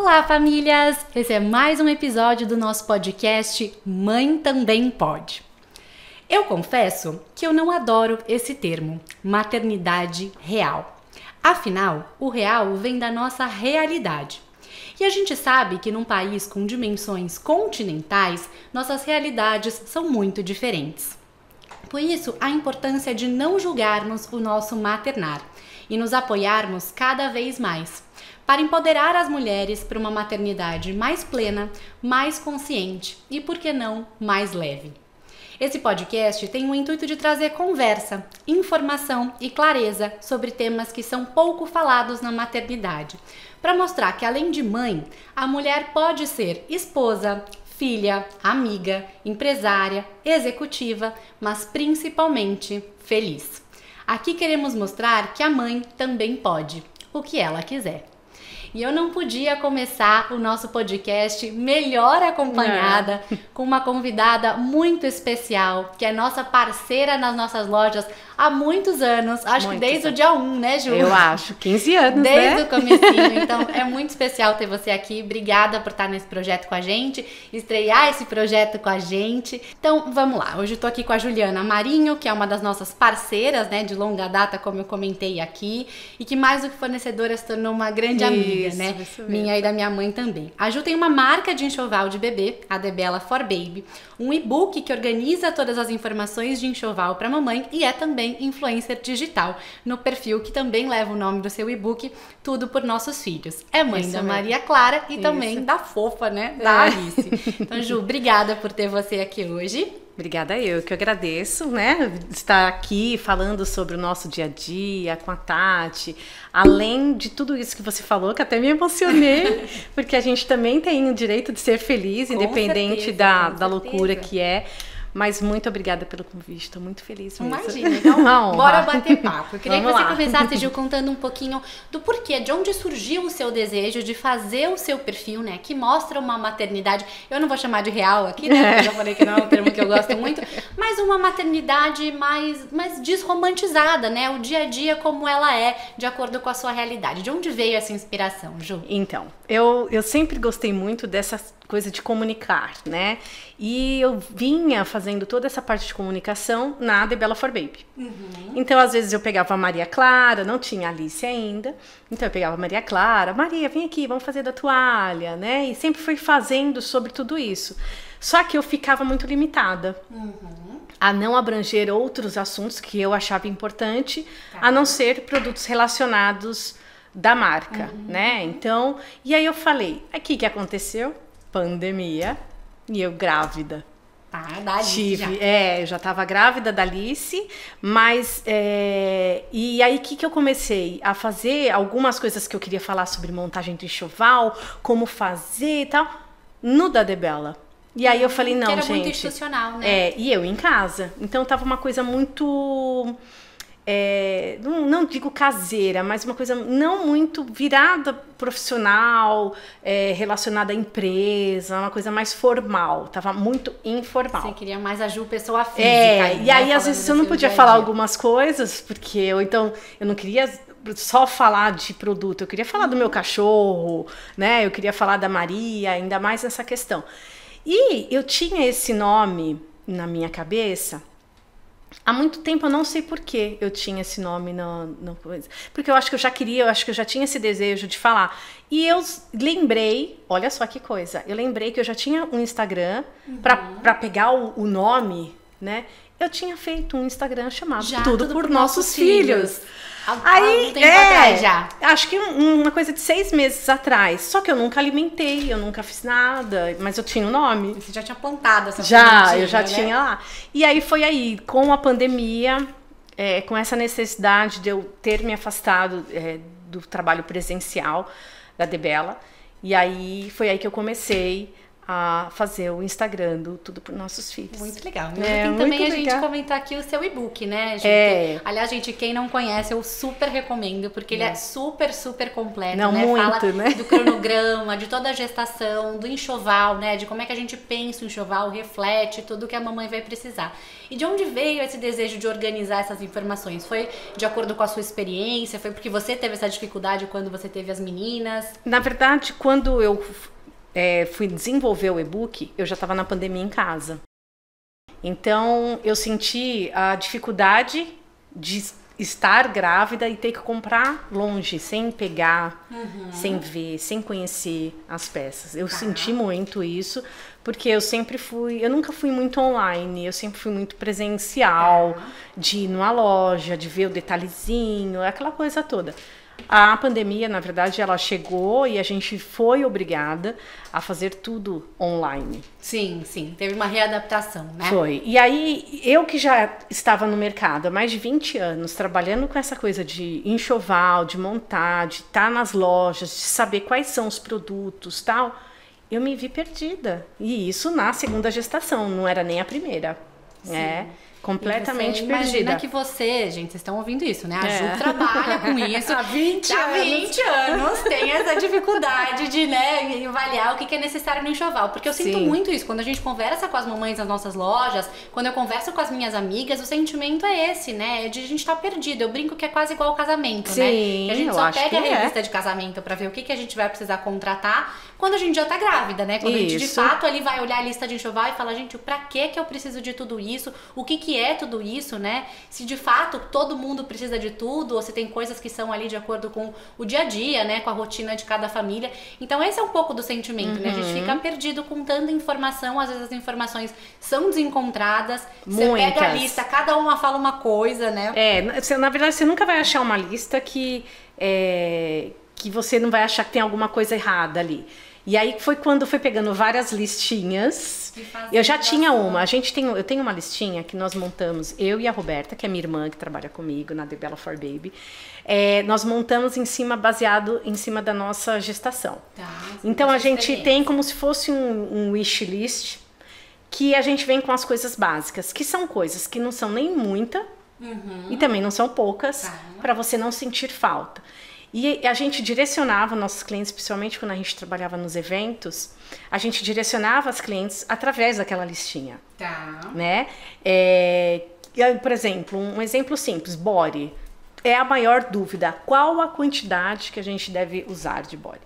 Olá, famílias! Esse é mais um episódio do nosso podcast Mãe Também Pode. Eu confesso que eu não adoro esse termo, maternidade real. Afinal, o real vem da nossa realidade. E a gente sabe que num país com dimensões continentais, nossas realidades são muito diferentes. Por isso, a importância de não julgarmos o nosso maternar e nos apoiarmos cada vez mais, para empoderar as mulheres para uma maternidade mais plena, mais consciente e, por que não, mais leve. Esse podcast tem o intuito de trazer conversa, informação e clareza sobre temas que são pouco falados na maternidade, para mostrar que, além de mãe, a mulher pode ser esposa, filha, amiga, empresária, executiva, mas principalmente feliz. Aqui queremos mostrar que a mãe também pode, o que ela quiser. E eu não podia começar o nosso podcast melhor acompanhada, com uma convidada muito especial, que é nossa parceira nas nossas lojas há muitos anos, acho que desde o dia 1, né, Ju? Eu acho, 15 anos, desde o comecinho, então é muito especial ter você aqui, obrigada por estar nesse projeto com a gente, estrear esse projeto com a gente. Então, vamos lá, hoje eu tô aqui com a Juliana Marinho, que é uma das nossas parceiras, né, de longa data, como eu comentei aqui, e que mais do que fornecedora se tornou uma grande amiga, né? Minha e da minha mãe também. A Ju tem uma marca de enxoval de bebê, a Debella For Baby, um e-book que organiza todas as informações de enxoval para mamãe e é também influencer digital no perfil que também leva o nome do seu e-book, Tudo por Nossos Filhos. É mãe da Maria Clara e também da fofa, né? Da Alice. Então, Ju, obrigada por ter você aqui hoje. Obrigada, eu que agradeço, né, estar aqui falando sobre o nosso dia a dia com a Tati, além de tudo isso que você falou, que até me emocionei, porque a gente também tem o direito de ser feliz, independente da loucura que é. Mas muito obrigada pelo convite, estou muito feliz mesmo. Imagina, então bora bater papo. Eu queria que você começasse, Gil, contando um pouquinho do porquê, de onde surgiu o seu desejo de fazer o seu perfil, né, que mostra uma maternidade, eu não vou chamar de real aqui, né, porque eu já falei que não é um termo que eu gosto muito, mas uma maternidade mais desromantizada, né, o dia a dia como ela é, de acordo com a sua realidade. De onde veio essa inspiração, Ju? Então, eu sempre gostei muito dessa coisa de comunicar, né? E eu vinha fazendo toda essa parte de comunicação na Debella For Baby. Então, às vezes eu pegava a Maria Clara, não tinha Alice ainda, então eu pegava a Maria Clara, Maria, vem aqui, vamos fazer da toalha, né? E sempre fui fazendo sobre tudo isso. Só que eu ficava muito limitada a não abranger outros assuntos que eu achava importante, a não ser produtos relacionados da marca, né? Então, e aí eu falei, aqui que aconteceu? Pandemia, e eu grávida. Da Alice eu já estava grávida da Alice, mas e aí que eu comecei a fazer algumas coisas que eu queria falar sobre montagem do enxoval, como fazer e tal, no da Debella. E aí eu falei, não, era gente, muito institucional, né? E eu em casa. Então tava uma coisa muito não digo caseira, mas uma coisa não muito virada profissional, relacionada à empresa, uma coisa mais formal, tava muito informal. Você queria mais a Ju pessoa física. E aí às vezes eu não podia falar algumas coisas, porque eu não queria só falar de produto, eu queria falar do meu cachorro, né? Eu queria falar da Maria, ainda mais nessa questão. E eu tinha esse nome na minha cabeça. Há muito tempo, eu não sei por que eu tinha esse nome no coisa. Porque eu acho que eu já tinha esse desejo de falar. E eu lembrei, olha só que coisa, eu lembrei que eu já tinha um Instagram, para pegar o nome, né? Eu tinha feito um Instagram chamado Tudo por Nossos Filhos. Aí, tempo atrás já. Acho que uma coisa de 6 meses atrás. Só que eu nunca alimentei, eu nunca fiz nada, mas eu tinha o nome. Você já tinha plantado essa eu já tinha lá. E aí foi aí, com a pandemia, com essa necessidade de eu ter me afastado do trabalho presencial da Debella. E aí foi aí que eu comecei a fazer o Instagram do Tudo por Nossos Filhos. Muito legal. É, Tem muito também a legal. gente comentar aqui o seu e-book, né, gente? Aliás, gente, quem não conhece, eu super recomendo, porque ele é super, super completo, Não, né? muito, Fala né? do cronograma, de toda a gestação, do enxoval, né? De como é que a gente pensa o enxoval, reflete tudo que a mamãe vai precisar. E de onde veio esse desejo de organizar essas informações? Foi de acordo com a sua experiência? Foi porque você teve essa dificuldade quando você teve as meninas? Na verdade, quando eu fui desenvolver o e-book, eu já estava na pandemia em casa. Então, eu senti a dificuldade de estar grávida e ter que comprar longe, sem pegar, sem ver, sem conhecer as peças. Eu senti muito isso, porque eu nunca fui muito online, eu sempre fui muito presencial, de ir numa loja, de ver o detalhezinho, aquela coisa toda. A pandemia, na verdade, ela chegou e a gente foi obrigada a fazer tudo online. Sim, sim. Teve uma readaptação, né? Foi. E aí, eu que já estava no mercado há mais de 20 anos, trabalhando com essa coisa de enxoval, de montar, de estar nas lojas, de saber quais são os produtos, tal, eu me vi perdida. E isso na segunda gestação, não era nem a primeira. Né? Completamente perdida. Imagina que você, gente, vocês estão ouvindo isso, né? A Ju trabalha com isso há 20 anos, tem essa dificuldade de, né, avaliar o que é necessário no enxoval. Porque eu sinto muito isso. Quando a gente conversa com as mamães nas nossas lojas, quando eu converso com as minhas amigas, o sentimento é esse, né? É de a gente estar perdido. Eu brinco que é quase igual ao casamento, né? E a gente só pega a revista de casamento pra ver o que a gente vai precisar contratar quando a gente já tá grávida, né? Quando a gente de fato ali vai olhar a lista de enxoval e falar, gente, pra que eu preciso de tudo isso? O que é tudo isso, né? Se de fato todo mundo precisa de tudo, ou se tem coisas que são ali de acordo com o dia a dia, né? Com a rotina de cada família. Então esse é um pouco do sentimento, né? A gente fica perdido com tanta informação, às vezes as informações são desencontradas. Você pega a lista, cada uma fala uma coisa, né? Na verdade, você nunca vai achar uma lista que você não vai achar que tem alguma coisa errada ali. E aí foi quando foi pegando várias listinhas. Eu já tinha uma. Eu tenho uma listinha que nós montamos, eu e a Roberta, que é minha irmã, que trabalha comigo na The Bella for Baby. Nós montamos baseado em cima da nossa gestação. Então a gente tem como se fosse um wish list, que a gente vem com as coisas básicas, que são coisas que não são nem muita e também não são poucas, para você não sentir falta. E a gente direcionava nossos clientes, principalmente quando a gente trabalhava nos eventos, a gente direcionava as clientes através daquela listinha. Né? Por exemplo, um exemplo simples, body. É a maior dúvida, qual a quantidade que a gente deve usar de body?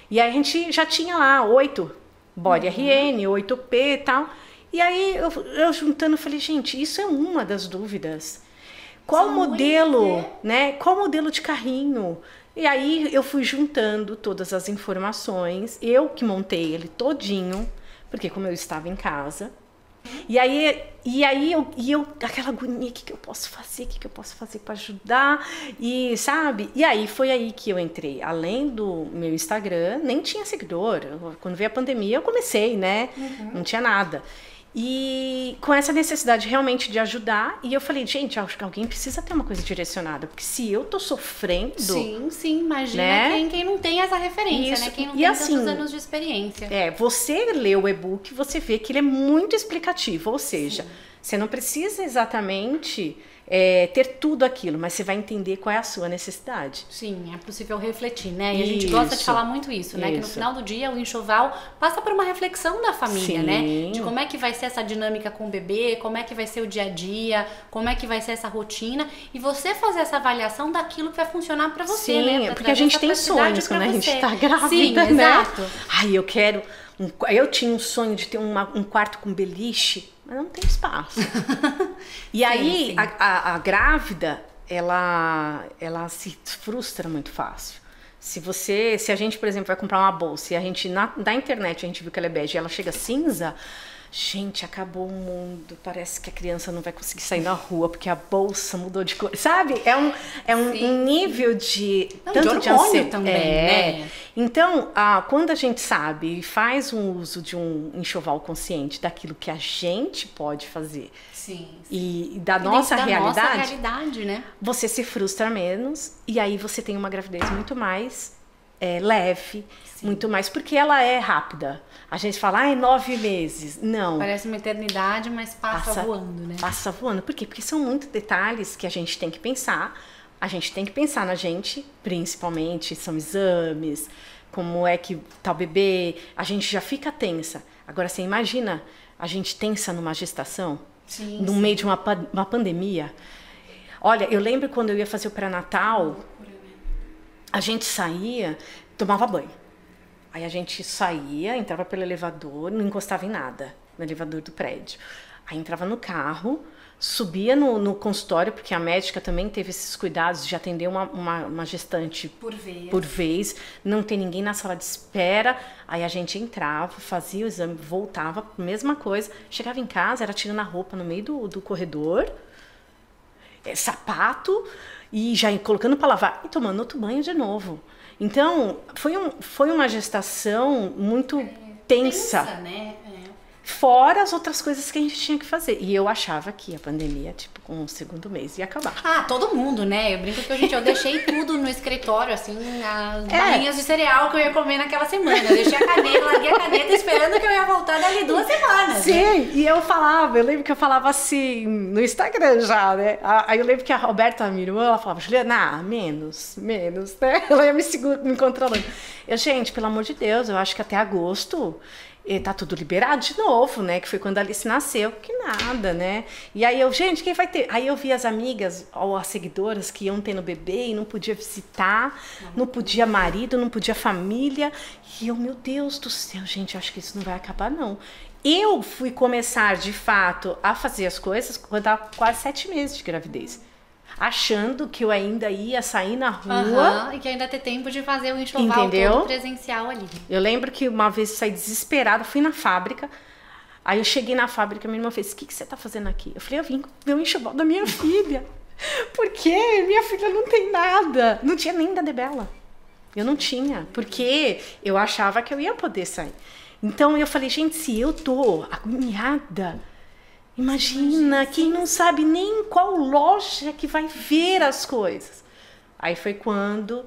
E aí a gente já tinha lá 8 body RN, 8P e tal. E aí eu juntando, falei, gente, isso é uma das dúvidas. Qual modelo, né? Qual modelo de carrinho? E aí eu fui juntando todas as informações, eu que montei ele todinho, porque como eu estava em casa. E aí eu aquela agonia, o que eu posso fazer? O que eu posso fazer para ajudar? E sabe? E aí foi aí que eu entrei. Além do meu Instagram, nem tinha seguidor. Quando veio a pandemia, eu comecei, né? Não tinha nada. E com essa necessidade realmente de ajudar, e eu falei, gente, acho que alguém precisa ter uma coisa direcionada, porque se eu tô sofrendo... Sim, imagina, né? Quem não tem essa referência, né? Quem não tem tantos anos de experiência. Você lê o e-book, você vê que ele é muito explicativo, ou seja, você não precisa exatamente... ter tudo aquilo, mas você vai entender qual é a sua necessidade. Sim, é possível refletir, né? E a gente gosta de falar muito isso, né? Que no final do dia o enxoval passa por uma reflexão da família, né? De como é que vai ser essa dinâmica com o bebê, como é que vai ser o dia a dia, como é que vai ser essa rotina, e você fazer essa avaliação daquilo que vai funcionar pra você, né? Porque a gente tem sonhos quando a gente tá grávida, né? Exato. Eu tinha um sonho de ter um quarto com beliche, mas não tem espaço. E aí, a grávida, ela se frustra muito fácil. Se a gente, por exemplo, vai comprar uma bolsa e a gente, da internet, a gente viu que ela é bege e ela chega cinza, gente, acabou o mundo, parece que a criança não vai conseguir sair na rua porque a bolsa mudou de cor, sabe? É um nível de hormônio também, né? Então, quando a gente sabe e faz um uso de um enxoval consciente daquilo que a gente pode fazer e da nossa realidade, né? Você se frustra menos e aí você tem uma gravidez muito mais leve, muito mais, porque ela é rápida. A gente fala, 9 meses. Não. Parece uma eternidade, mas passa voando, né? Passa voando. Por quê? Porque são muitos detalhes que a gente tem que pensar. A gente tem que pensar na gente, principalmente, são exames, como é que tá o bebê. A gente já fica tensa. Agora, você imagina a gente tensa numa gestação? Sim, no meio de uma pandemia. Olha, eu lembro quando eu ia fazer o pré-natal, a gente saía, tomava banho. Aí a gente saía, entrava pelo elevador, não encostava em nada, no elevador do prédio. Aí entrava no carro, subia no consultório, porque a médica também teve esses cuidados de atender uma gestante por vez, não tem ninguém na sala de espera. Aí a gente entrava, fazia o exame, voltava, mesma coisa. Chegava em casa, era tirando a roupa no meio do corredor, sapato, e já colocando para lavar e tomando outro banho de novo. Então, foi uma gestação muito tensa, né? Fora as outras coisas que a gente tinha que fazer. E eu achava que a pandemia, tipo, com o segundo mês ia acabar. Todo mundo, né? Eu brinco que eu deixei tudo no escritório, assim, as barrinhas de cereal que eu ia comer naquela semana. Eu deixei a caneta, larguei a caneta esperando que eu ia voltar dali 2 semanas. Sim, né? E eu lembro que eu falava assim, no Instagram já, né? Aí eu lembro que a Roberta, minha irmã, ela falava, Juliana, menos, né? Ela ia me controlando. Gente, pelo amor de Deus, eu acho que até agosto tá tudo liberado de novo, né? Que foi quando a Alice nasceu, que nada, né? E aí gente, quem vai ter? Aí eu vi as amigas, ou as seguidoras que iam ter no bebê e não podia visitar, não podia marido, não podia família. E eu, meu Deus do céu, gente, acho que isso não vai acabar, não. Eu fui começar, de fato, a fazer as coisas quando eu tava quase 7 meses de gravidez. Achando que eu ainda ia sair na rua. E que ainda ter tempo de fazer o enxoval todo presencial ali. Eu lembro que uma vez eu saí desesperada, fui na fábrica. Aí eu cheguei na fábrica, minha irmã fez, o que você tá fazendo aqui? Eu falei, eu vim ver o enxoval da minha filha. Porque minha filha não tem nada. Não tinha nem da Debela. Eu não tinha, porque eu achava que eu ia poder sair. Então eu falei, gente, se eu tô agoniada... Imagina, quem não sabe nem qual loja que vai ver as coisas. Aí foi quando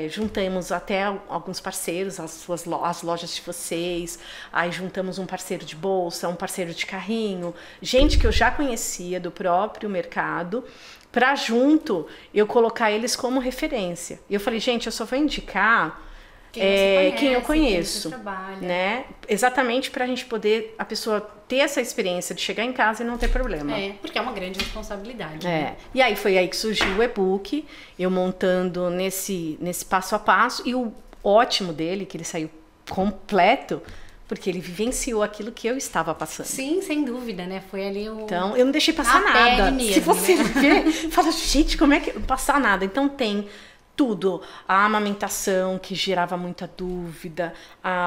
juntamos até alguns parceiros, as lojas de vocês. Aí juntamos um parceiro de bolsa, um parceiro de carrinho. Gente que eu já conhecia do próprio mercado. Para junto eu colocar eles como referência. E eu falei, gente, eu só vou indicar... quem eu conheço, né? Exatamente para a gente poder, a pessoa ter essa experiência de chegar em casa e não ter problema. Porque é uma grande responsabilidade. Né? E aí foi aí que surgiu o e-book, eu montando nesse passo a passo, e o ótimo dele, que ele saiu completo, porque ele vivenciou aquilo que eu estava passando. Sim, sem dúvida, né? Foi ali o... Então, eu não deixei passar nada. Mesmo, se você ver, fala, gente, como é que... Passar nada. Então tem... tudo, a amamentação que gerava muita dúvida,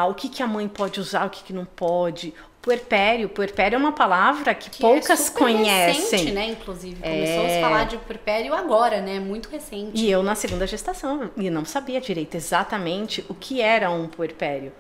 o que a mãe pode usar, o que não pode, puerpério é uma palavra que poucas conhecem. Recente, né, inclusive, começou a se falar de puerpério agora, né, muito recente. E eu na segunda gestação, e não sabia direito exatamente o que era um puerpério.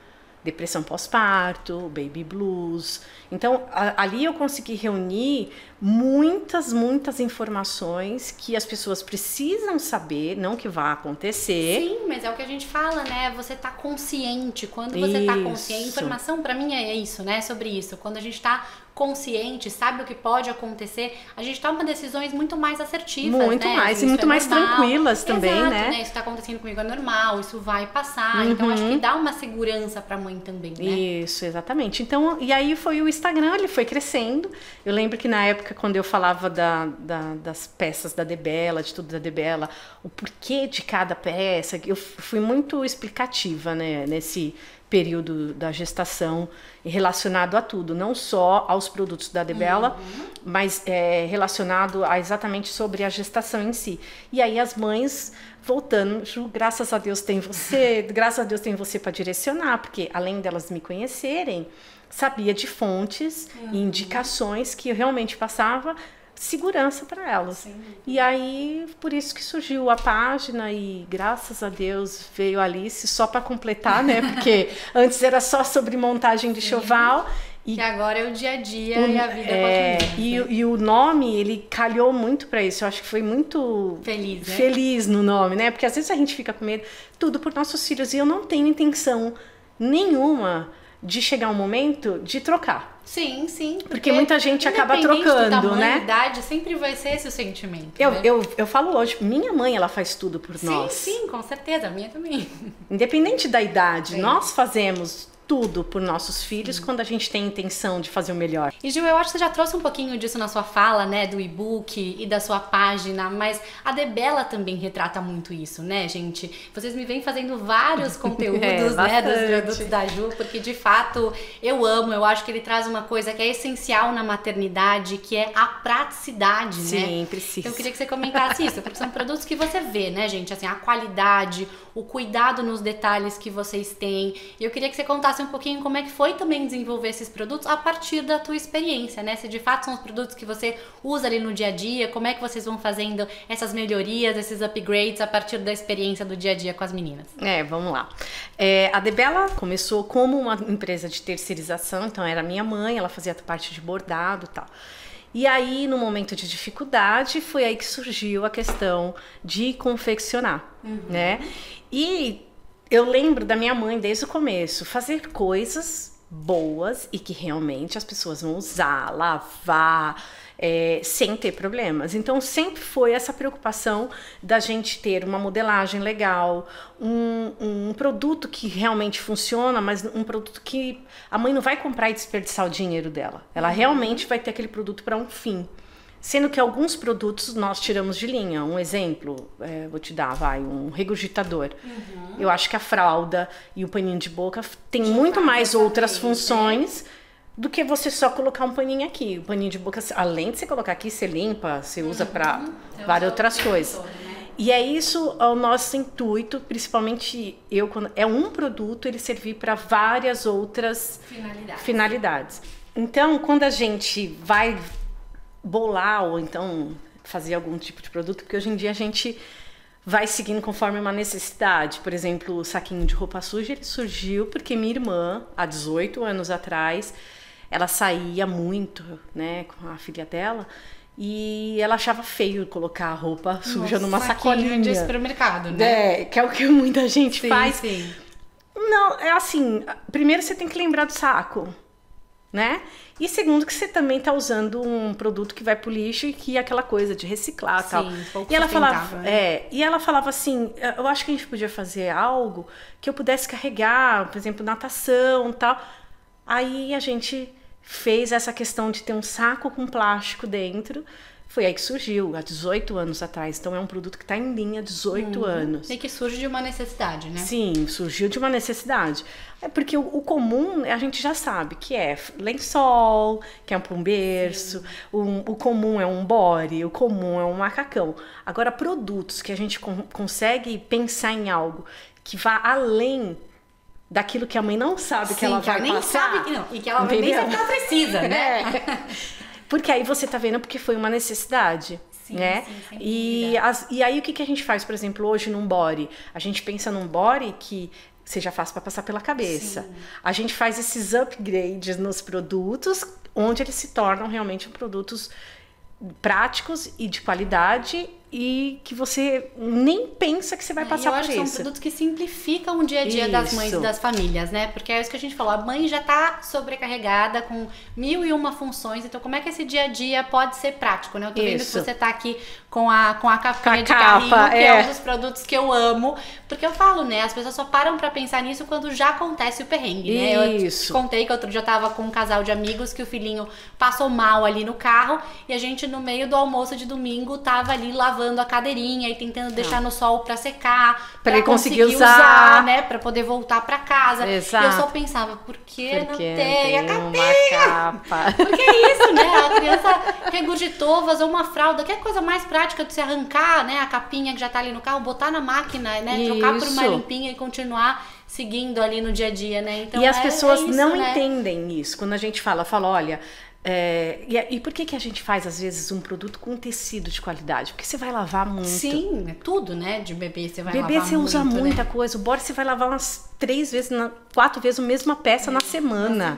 Depressão pós-parto, baby blues. Então, ali eu consegui reunir muitas informações que as pessoas precisam saber, não que vá acontecer. Sim, mas é o que a gente fala, né? Você tá consciente. Quando você tá consciente, informação pra mim é isso, né? Sobre isso. Quando a gente tá consciente, sabe o que pode acontecer, a gente toma decisões muito mais assertivas, muito né? mais, e muito mais tranquilas também, né? Isso tá acontecendo comigo é normal, isso vai passar. Então, acho que dá uma segurança pra mãe também, né? Isso, exatamente. Então, e aí foi o Instagram, ele foi crescendo. Eu lembro que na época, quando eu falava das peças da Debela, de tudo da Debela, o porquê de cada peça, eu fui muito explicativa, né, nesse período da gestação relacionado a tudo, não só aos produtos da Debela, mas relacionado a exatamente sobre a gestação em si. E aí as mães voltando, Ju, graças a Deus tem você, graças a Deus tem você para direcionar, porque além delas me conhecerem, sabia de fontes e indicações que eu realmente passava segurança para elas. Sim. E aí, por isso que surgiu a página e graças a Deus veio a Alice só para completar, né? Porque antes era só sobre montagem de enxoval E agora é o dia a dia e a vida com as meninas. E o nome, ele calhou muito para isso. Eu acho que foi muito feliz no nome, né? Porque às vezes a gente fica com medo, tudo por nossos filhos. E eu não tenho intenção nenhuma de chegar um momento de trocar. Sim. Porque muita gente acaba trocando, tamanho, né? Idade, sempre vai ser esse o sentimento. Eu falo hoje, minha mãe, ela faz tudo por nós. Sim, com certeza. A minha também. Independente da idade, nós fazemos tudo por nossos filhos quando a gente tem intenção de fazer o melhor. E Gil, eu acho que você já trouxe um pouquinho disso na sua fala, né, do e-book e da sua página, mas a Debela também retrata muito isso, né, gente? Vocês me vêm fazendo vários conteúdos, né, dos produtos da Ju, porque de fato eu amo, eu acho que ele traz uma coisa que é essencial na maternidade, que é a praticidade, né? Sim, precisa. Então eu queria que você comentasse isso, porque são produtos que você vê, né, gente, assim, a qualidade, o cuidado nos detalhes que vocês têm. E eu queria que você contasse um pouquinho como é que foi também desenvolver esses produtos a partir da tua experiência, né? Se de fato são os produtos que você usa ali no dia a dia, como é que vocês vão fazendo essas melhorias, esses upgrades a partir da experiência do dia a dia com as meninas? Vamos lá. A Debela começou como uma empresa de terceirização, então era minha mãe, ela fazia parte de bordado e tal. E aí, no momento de dificuldade, foi aí que surgiu a questão de confeccionar, né? E eu lembro da minha mãe, desde o começo, fazer coisas boas e que realmente as pessoas vão usar, lavar, sem ter problemas. Então, sempre foi essa preocupação da gente ter uma modelagem legal, um produto que realmente funciona, mas um produto que a mãe não vai comprar e desperdiçar o dinheiro dela. Ela realmente vai ter aquele produto para um fim. Sendo que alguns produtos nós tiramos de linha. Um exemplo, vou te dar, um regurgitador. Eu acho que a fralda e o paninho de boca tem muito mais outras funções do que você só colocar um paninho aqui. O paninho de boca, além de você colocar aqui, você limpa, você usa para várias outras coisas. E é isso o nosso intuito, principalmente quando é um produto, ele servir para várias outras finalidades. Então, quando a gente vai bolar ou então fazer algum tipo de produto, porque hoje em dia a gente vai seguindo conforme uma necessidade. Por exemplo, o saquinho de roupa suja, ele surgiu porque minha irmã, há 18 anos atrás, ela saía muito, né, com a filha dela, e ela achava feio colocar a roupa suja numa sacolinha de supermercado, né? Que é o que muita gente faz. Sim. Não, é assim, primeiro você tem que lembrar do saco, né? E segundo, que você também tá usando um produto que vai pro lixo e que é aquela coisa de reciclar e tal. E ela falava, e ela falava assim, eu acho que a gente podia fazer algo que eu pudesse carregar, por exemplo, natação e tal. Aí a gente fez essa questão de ter um saco com plástico dentro. Foi aí que surgiu, há 18 anos atrás. Então é um produto que está em linha há 18 anos. E que surge de uma necessidade, né? Sim, surgiu de uma necessidade. É porque o comum, a gente já sabe que é lençol, que é um berço, o comum é um body, o comum é um macacão. Agora, produtos que a gente consegue pensar em algo que vá além daquilo que a mãe não sabe que ela vai nem passar. Sabe que não, e que ela nem sabe que ela precisa, né? Porque aí você tá vendo porque foi uma necessidade. Né? E aí o que a gente faz, por exemplo, hoje num body? A gente pensa num body que seja fácil para passar pela cabeça. A gente faz esses upgrades nos produtos, onde eles se tornam realmente produtos práticos e de qualidade e que você nem pensa que você vai passar por isso. São produtos que simplificam o dia a dia das mães e das famílias, né? Porque é isso que a gente falou, a mãe já tá sobrecarregada com 1001 funções, então como é que esse dia a dia pode ser prático, né? Eu tô vendo que você tá aqui com a capinha de carrinho, que é um dos produtos que eu amo, porque eu falo, né? As pessoas só param pra pensar nisso quando já acontece o perrengue, né? Eu te contei que outro dia eu tava com um casal de amigos que o filhinho passou mal ali no carro e a gente no meio do almoço de domingo tava ali lavando a cadeirinha e tentando deixar no sol pra secar, pra ele conseguir usar, né? Pra poder voltar pra casa. Exato. E eu só pensava, por que não tem a uma capinha? capa? Porque é isso, né? A criança regurgitou, vazou uma fralda, que é coisa mais prática de se arrancar, né? A capinha que já tá ali no carro, botar na máquina, né? Trocar por uma limpinha e continuar seguindo ali no dia a dia, né? Então, e as pessoas isso, não né? entendem isso. Quando a gente fala, olha... E por que a gente faz, às vezes, um produto com tecido de qualidade? Porque você vai lavar muito. Sim, é tudo, né? De bebê você vai lavar muito. Bebê você usa muita né? coisa. O body você vai lavar umas 4 vezes a mesma peça na semana.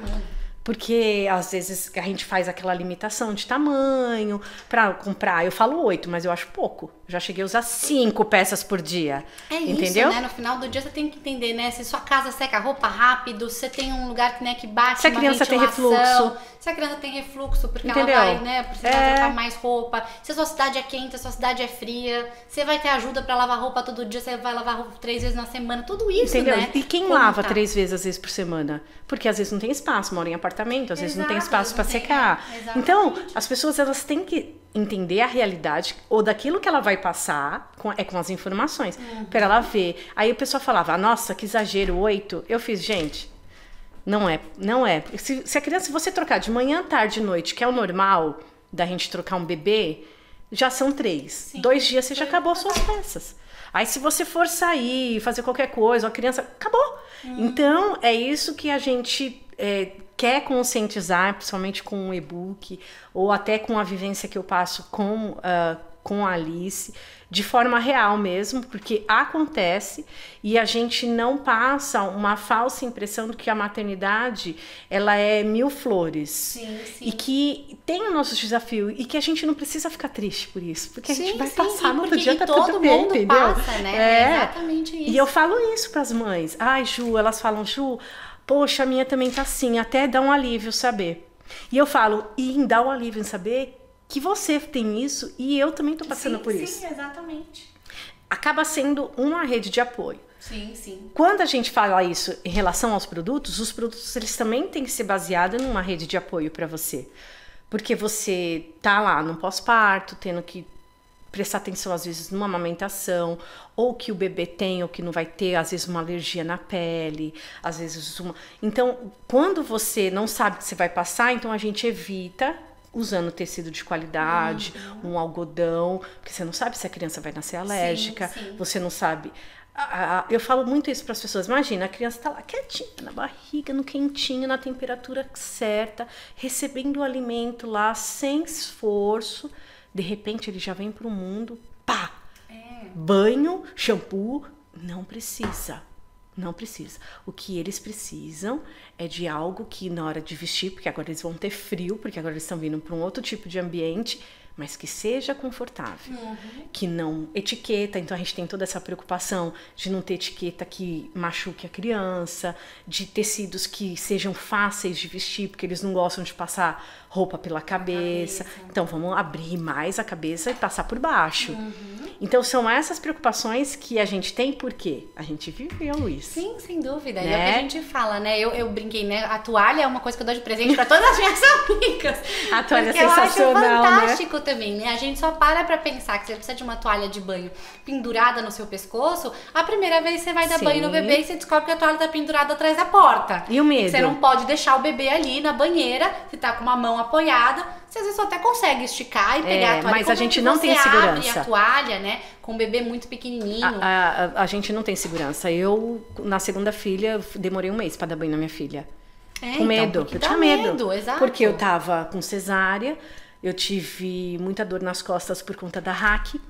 Porque às vezes a gente faz aquela limitação de tamanho para comprar. Eu falo 8, mas eu acho pouco. Já cheguei a usar 5 peças por dia. Entendeu? Isso, né? No final do dia você tem que entender, né? Se sua casa seca a roupa rápido, se você tem um lugar que bate se a criança tem refluxo. Se a criança tem refluxo, porque entendeu? ela vai, né, precisar trocar mais roupa. Se a sua cidade é quente, se a sua cidade é fria, você vai ter ajuda para lavar roupa todo dia, você vai lavar roupa 3 vezes na semana, tudo isso, entendeu? Né? E quem lava 3 vezes, às vezes, por semana? Porque às vezes não tem espaço, mora em apartamento, às vezes não tem espaço para secar. Então, as pessoas, elas têm que entender a realidade ou daquilo que ela vai passar com as informações, para ela ver. Aí o pessoal falava, nossa, que exagero, 8. Eu fiz, gente, não é. Se a criança, se você trocar de manhã, tarde e noite, que é o normal da gente trocar um bebê, já são 3. Sim. 2 dias você já acabou as suas peças. Aí se você for sair, fazer qualquer coisa, a criança, acabou. Então, é isso que a gente quer conscientizar, principalmente com o e-book, ou até com a vivência que eu passo com a Alice, de forma real mesmo, porque acontece e a gente não passa uma falsa impressão de que a maternidade ela é 1000 flores. Sim. E que tem o nosso desafio e que a gente não precisa ficar triste por isso, porque a gente vai passar no outro dia, tá tudo bem, entendeu? Passa, né? É exatamente isso. E eu falo isso para as mães. Ai, Ju, elas falam, Ju, poxa, a minha também tá assim, até dá um alívio saber. E eu falo, e dá um alívio em saber que você tem isso e eu também tô passando por isso. Sim, exatamente. Acaba sendo uma rede de apoio. Sim. Quando a gente fala isso em relação aos produtos, os produtos eles também têm que ser baseados numa rede de apoio para você. Porque você tá lá no pós-parto, tendo que prestar atenção às vezes numa amamentação, ou que o bebê tem ou que não vai ter, às vezes uma alergia na pele, às vezes uma... Então, quando você não sabe o que você vai passar, então a gente evita usando tecido de qualidade, um algodão, porque você não sabe se a criança vai nascer alérgica, sim. Você não sabe... Eu falo muito isso para as pessoas. Imagina, a criança tá lá quietinha, na barriga, no quentinho, na temperatura certa, recebendo o alimento lá, sem esforço. De repente, ele já vem para o mundo, pá! Banho, shampoo, não precisa. Não precisa. O que eles precisam é de algo que na hora de vestir, porque agora eles vão ter frio, porque agora eles estão vindo para um outro tipo de ambiente, mas que seja confortável. Que não etiqueta, então a gente tem toda essa preocupação de não ter etiqueta que machuque a criança, de tecidos que sejam fáceis de vestir, porque eles não gostam de passar roupa pela cabeça. Então vamos abrir mais a cabeça e passar por baixo. Então são essas preocupações que a gente tem, porque a gente viveu isso. Sim, sem dúvida. Né? E é o que a gente fala, né? Eu brinquei, né? A toalha é uma coisa que eu dou de presente pra todas as minhas amigas. A toalha é porque sensacional, eu acho fantástico também, né? A gente só para pensar que você precisa de uma toalha de banho pendurada no seu pescoço, a primeira vez você vai dar banho no bebê e você descobre que a toalha tá pendurada atrás da porta. E o medo? Você não pode deixar o bebê ali na banheira, você tá com uma mão apoiada, você às vezes até consegue esticar e pegar a toalha. Mas a gente não tem segurança. Abre a toalha, né? Com um bebê muito pequenininho. A gente não tem segurança. Eu, na segunda filha, demorei 1 mês pra dar banho na minha filha. Com medo. Então, eu tinha medo. Exato. Porque eu tava com cesárea, eu tive muita dor nas costas por conta da RAC,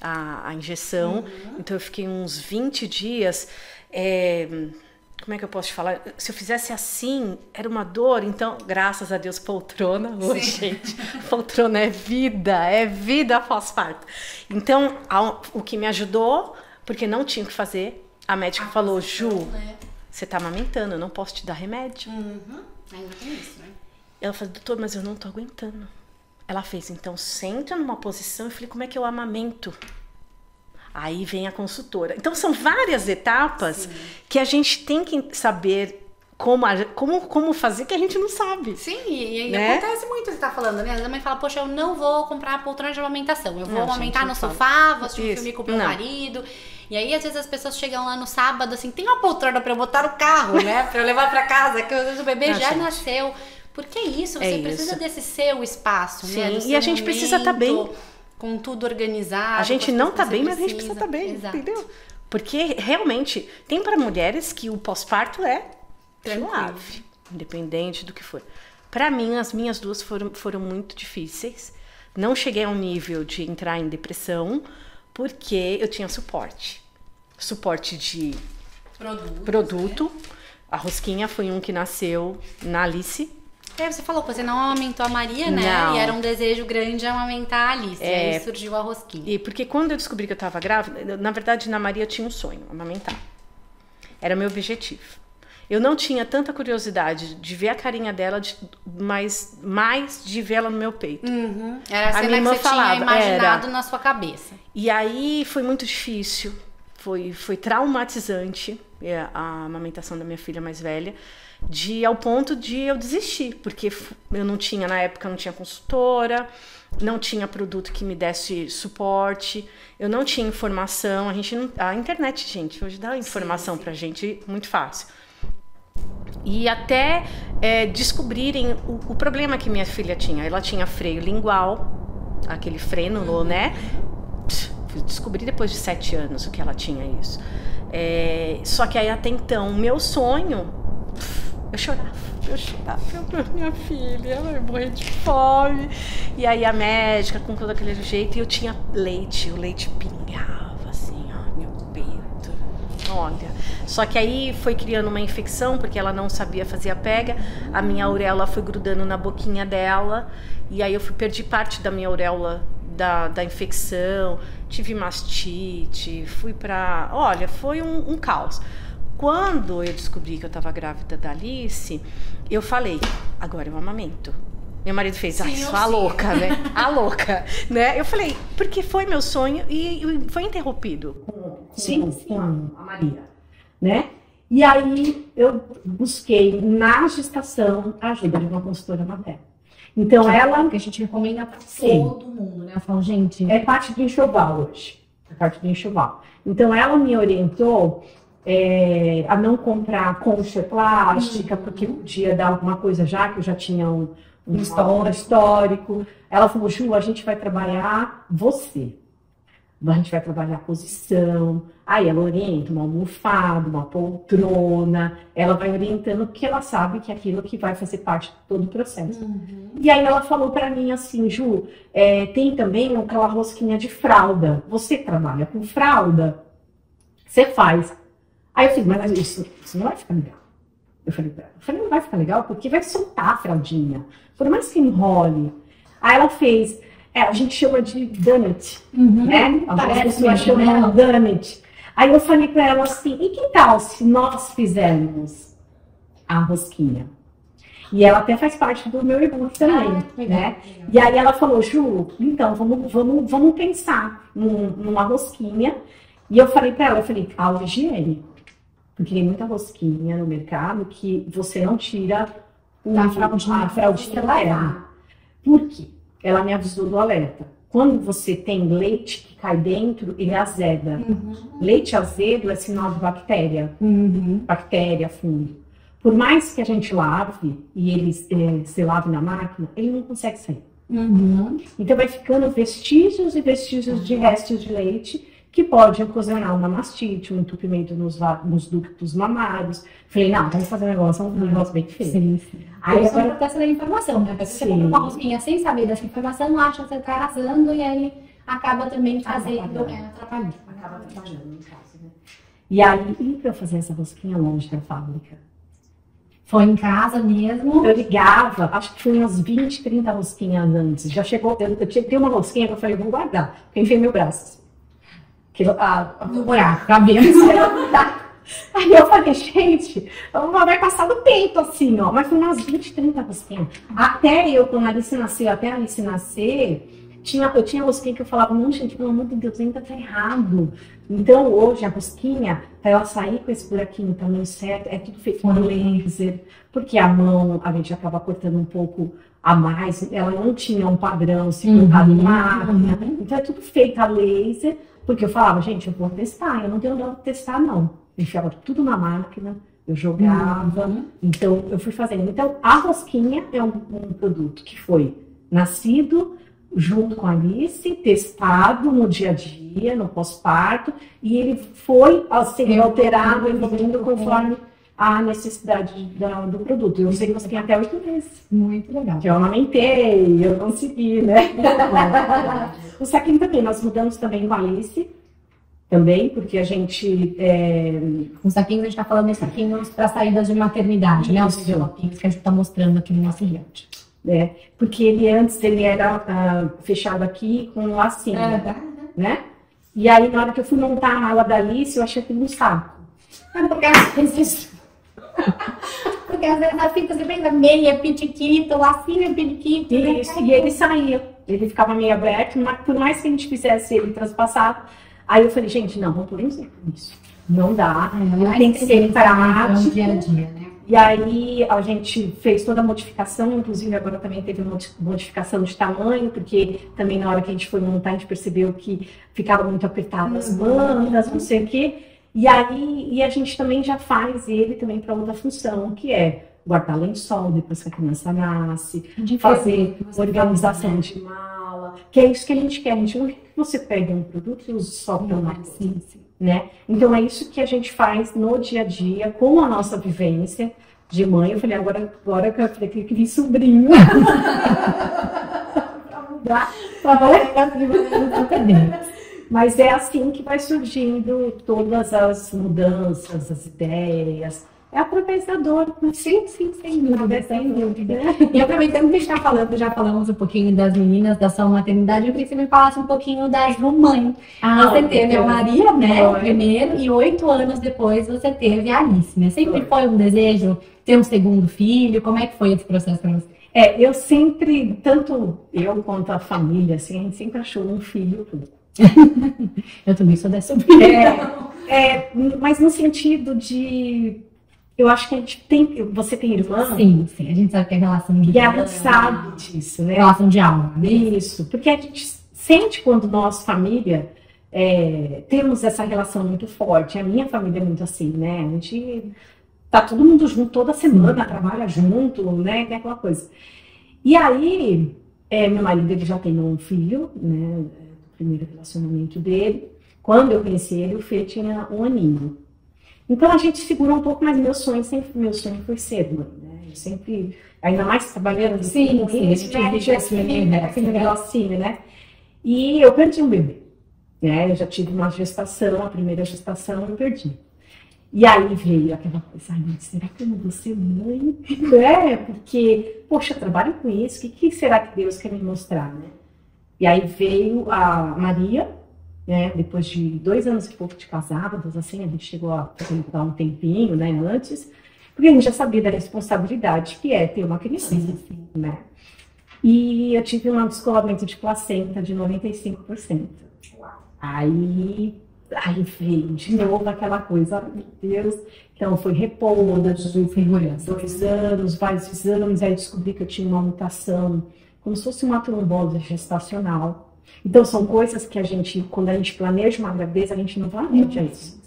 a injeção. Então eu fiquei uns 20 dias... Como é que eu posso te falar? Se eu fizesse assim, era uma dor. Então, graças a Deus, poltrona. Gente, poltrona é vida pós-parto. Então, o que me ajudou, porque não tinha o que fazer, a médica falou, Ju, você tá amamentando, eu não posso te dar remédio. Ainda tem isso, né? Ela falou, doutor, mas eu não tô aguentando. Ela fez, então, senta numa posição. Eu falei, como é que eu amamento? Aí vem a consultora. Então, são várias etapas que a gente tem que saber como fazer, que a gente não sabe. Sim, e acontece muito, você tá falando, né? A mãe fala, poxa, eu não vou comprar a poltrona de amamentação. Eu vou amamentar no sofá, vou assistir um filme com o meu marido. E aí, às vezes, as pessoas chegam lá no sábado, assim, tem uma poltrona pra eu botar no carro, né? Pra eu levar pra casa, que às vezes o bebê já nasceu. Porque isso, você precisa desse seu espaço, né? E a gente precisa estar bem. Com tudo organizado. A gente não tá bem, mas a gente precisa estar bem, entendeu? Porque realmente tem para mulheres que o pós-parto é suave, independente do que for. Para mim, as minhas 2 foram muito difíceis. Não cheguei ao nível de entrar em depressão, porque eu tinha suporte. Suporte de produto. A Rosquinha foi um que nasceu na Alice. Você falou que você não amamentou a Maria, né? Não. E era um desejo grande amamentar a Alice. E aí surgiu a rosquinha. E porque quando eu descobri que eu estava grávida, na verdade, na Maria tinha um sonho, amamentar. Era meu objetivo. Eu não tinha tanta curiosidade de ver a carinha dela, mas mais de ver ela no meu peito. Era a cena que você tinha imaginado na sua cabeça. E aí foi muito difícil, foi traumatizante a amamentação da minha filha mais velha, ao ponto de eu desistir, porque eu não tinha, na época, não tinha consultora, não tinha produto que me desse suporte, eu não tinha informação, a internet, gente, hoje dá informação pra gente muito fácil. E até descobrirem o problema que minha filha tinha. Ela tinha freio lingual, aquele freno, né? Fui descobrir depois de 7 anos o que ela tinha isso. Só que aí até então, meu sonho, eu chorava pela minha filha, ela ia morrer de fome. E aí a médica, com todo aquele jeito, e eu tinha leite, o leite pingava assim, ó, meu peito. Olha, só que aí foi criando uma infecção, porque ela não sabia fazer a pega, a minha auréola foi grudando na boquinha dela, e aí eu perdi parte da minha auréola da infecção, tive mastite, olha, foi um caos. Quando eu descobri que eu estava grávida da Alice, eu falei, agora eu amamento. Meu marido fez, a louca, né? A louca, né? Eu falei, porque foi meu sonho e foi interrompido. Sim, a Maria, né? E aí eu busquei na gestação a ajuda de uma consultora materna. Então que a gente recomenda para todo mundo, né? Eu falo, gente, é parte do enxoval hoje. É parte do enxoval. Então ela me orientou a não comprar concha plástica, porque podia dar alguma coisa já, que eu já tinha um histórico. Ela falou, Ju, a gente vai trabalhar você. A gente vai trabalhar a posição. Aí ela orienta uma almofada, uma poltrona. Ela vai orientando porque ela sabe que é aquilo que vai fazer parte de todo o processo. E aí ela falou pra mim assim, Ju, tem também aquela rosquinha de fralda. Você trabalha com fralda? Você faz. Aí eu falei, mas isso não vai ficar legal. Eu falei, não vai ficar legal porque vai soltar a fraldinha. Por mais que enrole. Aí ela fez, a gente chama de donut, né? Algumas pessoas chamam donut. Aí eu falei pra ela assim, e que tal se nós fizermos a rosquinha? E ela até faz parte do meu e-book também, né? E aí ela falou, Ju, então vamos pensar numa rosquinha. E eu falei pra ela, calma, higiene. Porque tem muita rosquinha no mercado que você não tira a fraldinha dela. Por quê? Ela me avisou do alerta. Quando você tem leite que cai dentro, ele azeda. Leite azedo é sinal de bactéria. Bactéria, fungo. Por mais que a gente lave e ele se lave na máquina, ele não consegue sair. Então vai ficando vestígios e vestígios de restos de leite que pode ocasionar uma mastite, um entupimento nos ductos mamários. Falei, não, vamos fazer um negócio bem feito. Sim. Aí isso é importância da informação, né? Porque você compra uma rosquinha sem saber dessa informação, acha que você está arrasando e aí acaba também fazendo, atrapalhando. Acaba atrapalhando, no caso, né? E aí, para eu fazer essa rosquinha longe da fábrica? Foi em casa mesmo? Eu ligava, acho que foi umas 20, 30 rosquinhas antes. Já chegou, eu tinha uma rosquinha que eu falei, vou guardar, porque eu enfiei meu braço. No buraco, pra ver. Aí eu falei, gente, vai passar do peito assim, ó. Mas foi umas 20, 30 rosquinhas. Até eu, quando a Alice nasceu, eu tinha rosquinha que eu falava, não, gente, pelo amor de Deus, ainda tá errado. Então hoje a rosquinha, pra ela sair com esse buraquinho tamanho certo, é tudo feito com laser. Porque a mão, a gente acaba cortando um pouco a mais, ela não tinha um padrão se colocado em máquina. Então é tudo feito a laser. Porque eu falava, gente, eu vou testar, eu não tenho nada para testar, não. Eu enfiava tudo na máquina, eu jogava, então eu fui fazendo. Então, a rosquinha é um produto que foi nascido junto com a Alice, testado no dia a dia, no pós-parto, e ele foi sendo alterado, evoluindo conforme a necessidade do produto. Eu sei que você tem até 8 meses. Muito legal. Que eu amamentei, eu consegui, né? O saquinho também, nós mudamos também com a Alice. também, porque a gente... Os saquinhos, a gente está falando dos saquinhos para saídas de maternidade, né? Os saquinhos que a gente está mostrando aqui no nosso vídeo. Porque antes ele era fechado aqui com um lacinho, né? E aí, na hora que eu fui montar a mala da Alice, eu achei aquilo um saco. Porque às vezes assim, você pega meia, pitiquito, lacinho, pitiquito. Isso, e ele saía. Ele ficava meio aberto, mas por mais que a gente fizesse ele transpassado, aí eu falei, gente, não, vamos por isso. Não dá, tem que ser prático. Dia a dia, né? E aí a gente fez toda a modificação, inclusive agora também teve uma modificação de tamanho, porque também na hora que a gente foi montar, a gente percebeu que ficava muito apertado as mangas, não sei o quê. E aí a gente também já faz ele também para outra função, que é guardar lençol depois que a criança nasce, fazer organização de mala, que é isso que a gente quer. A gente não quer que você pegue um produto e use só para uma coisa, né? Então é isso que a gente faz no dia a dia, com a nossa vivência de mãe. Eu falei, agora que eu falei que eu queria sobrinho. Mas é assim que vai surgindo todas as mudanças, as ideias. É através da dor. Sim, sem dúvida, sem dúvida. E aproveitando que a gente está falando, já falamos um pouquinho das meninas da sua maternidade, eu queria que você me falasse um pouquinho da sua mãe. Você teve a Maria, né, o primeiro, e 8 anos depois você teve a Alice, né? Sempre foi um desejo ter um segundo filho? Como é que foi esse processo para você? Eu sempre, tanto eu quanto a família, assim, a gente sempre achou um filho pouco. Eu também sou dessa opinião. Mas no sentido de... Eu acho que a gente tem... Você tem irmã? Sim. A gente sabe que é relação de... E ela sabe disso, né? Relação de alma. Né? Isso. Porque a gente sente quando nós, família, temos essa relação muito forte. A minha família é muito assim, né? A gente... Tá todo mundo junto toda semana, trabalha junto, né? É aquela coisa. E aí, meu marido, ele já tem um filho, né? O primeiro relacionamento dele. Quando eu conheci ele, o Fê tinha 1 aninho. Então a gente segurou um pouco, mas meu sonho foi ser mãe, né? Eu sempre, ainda mais trabalhando sim, a gente vive assim, né? E eu perdi um bebê, né? Eu já tive uma gestação, a primeira gestação eu perdi. E aí veio aquela coisa, será que eu não vou ser mãe? Porque, poxa, eu trabalho com isso, o que será que Deus quer me mostrar, né? E aí veio a Maria, né? Depois de 2 anos e pouco de casados, assim, a gente chegou a dar um tempinho, né, antes, porque a gente já sabia da responsabilidade que é ter uma criança, né? E eu tive um descolamento de placenta de 95%. Aí veio de novo aquela coisa, meu Deus. Então foi repouso, 2 anos, vários exames, aí descobri que eu tinha uma mutação, como se fosse uma trombose gestacional. Então são coisas que a gente, quando a gente planeja uma gravidez, a gente não planeja isso.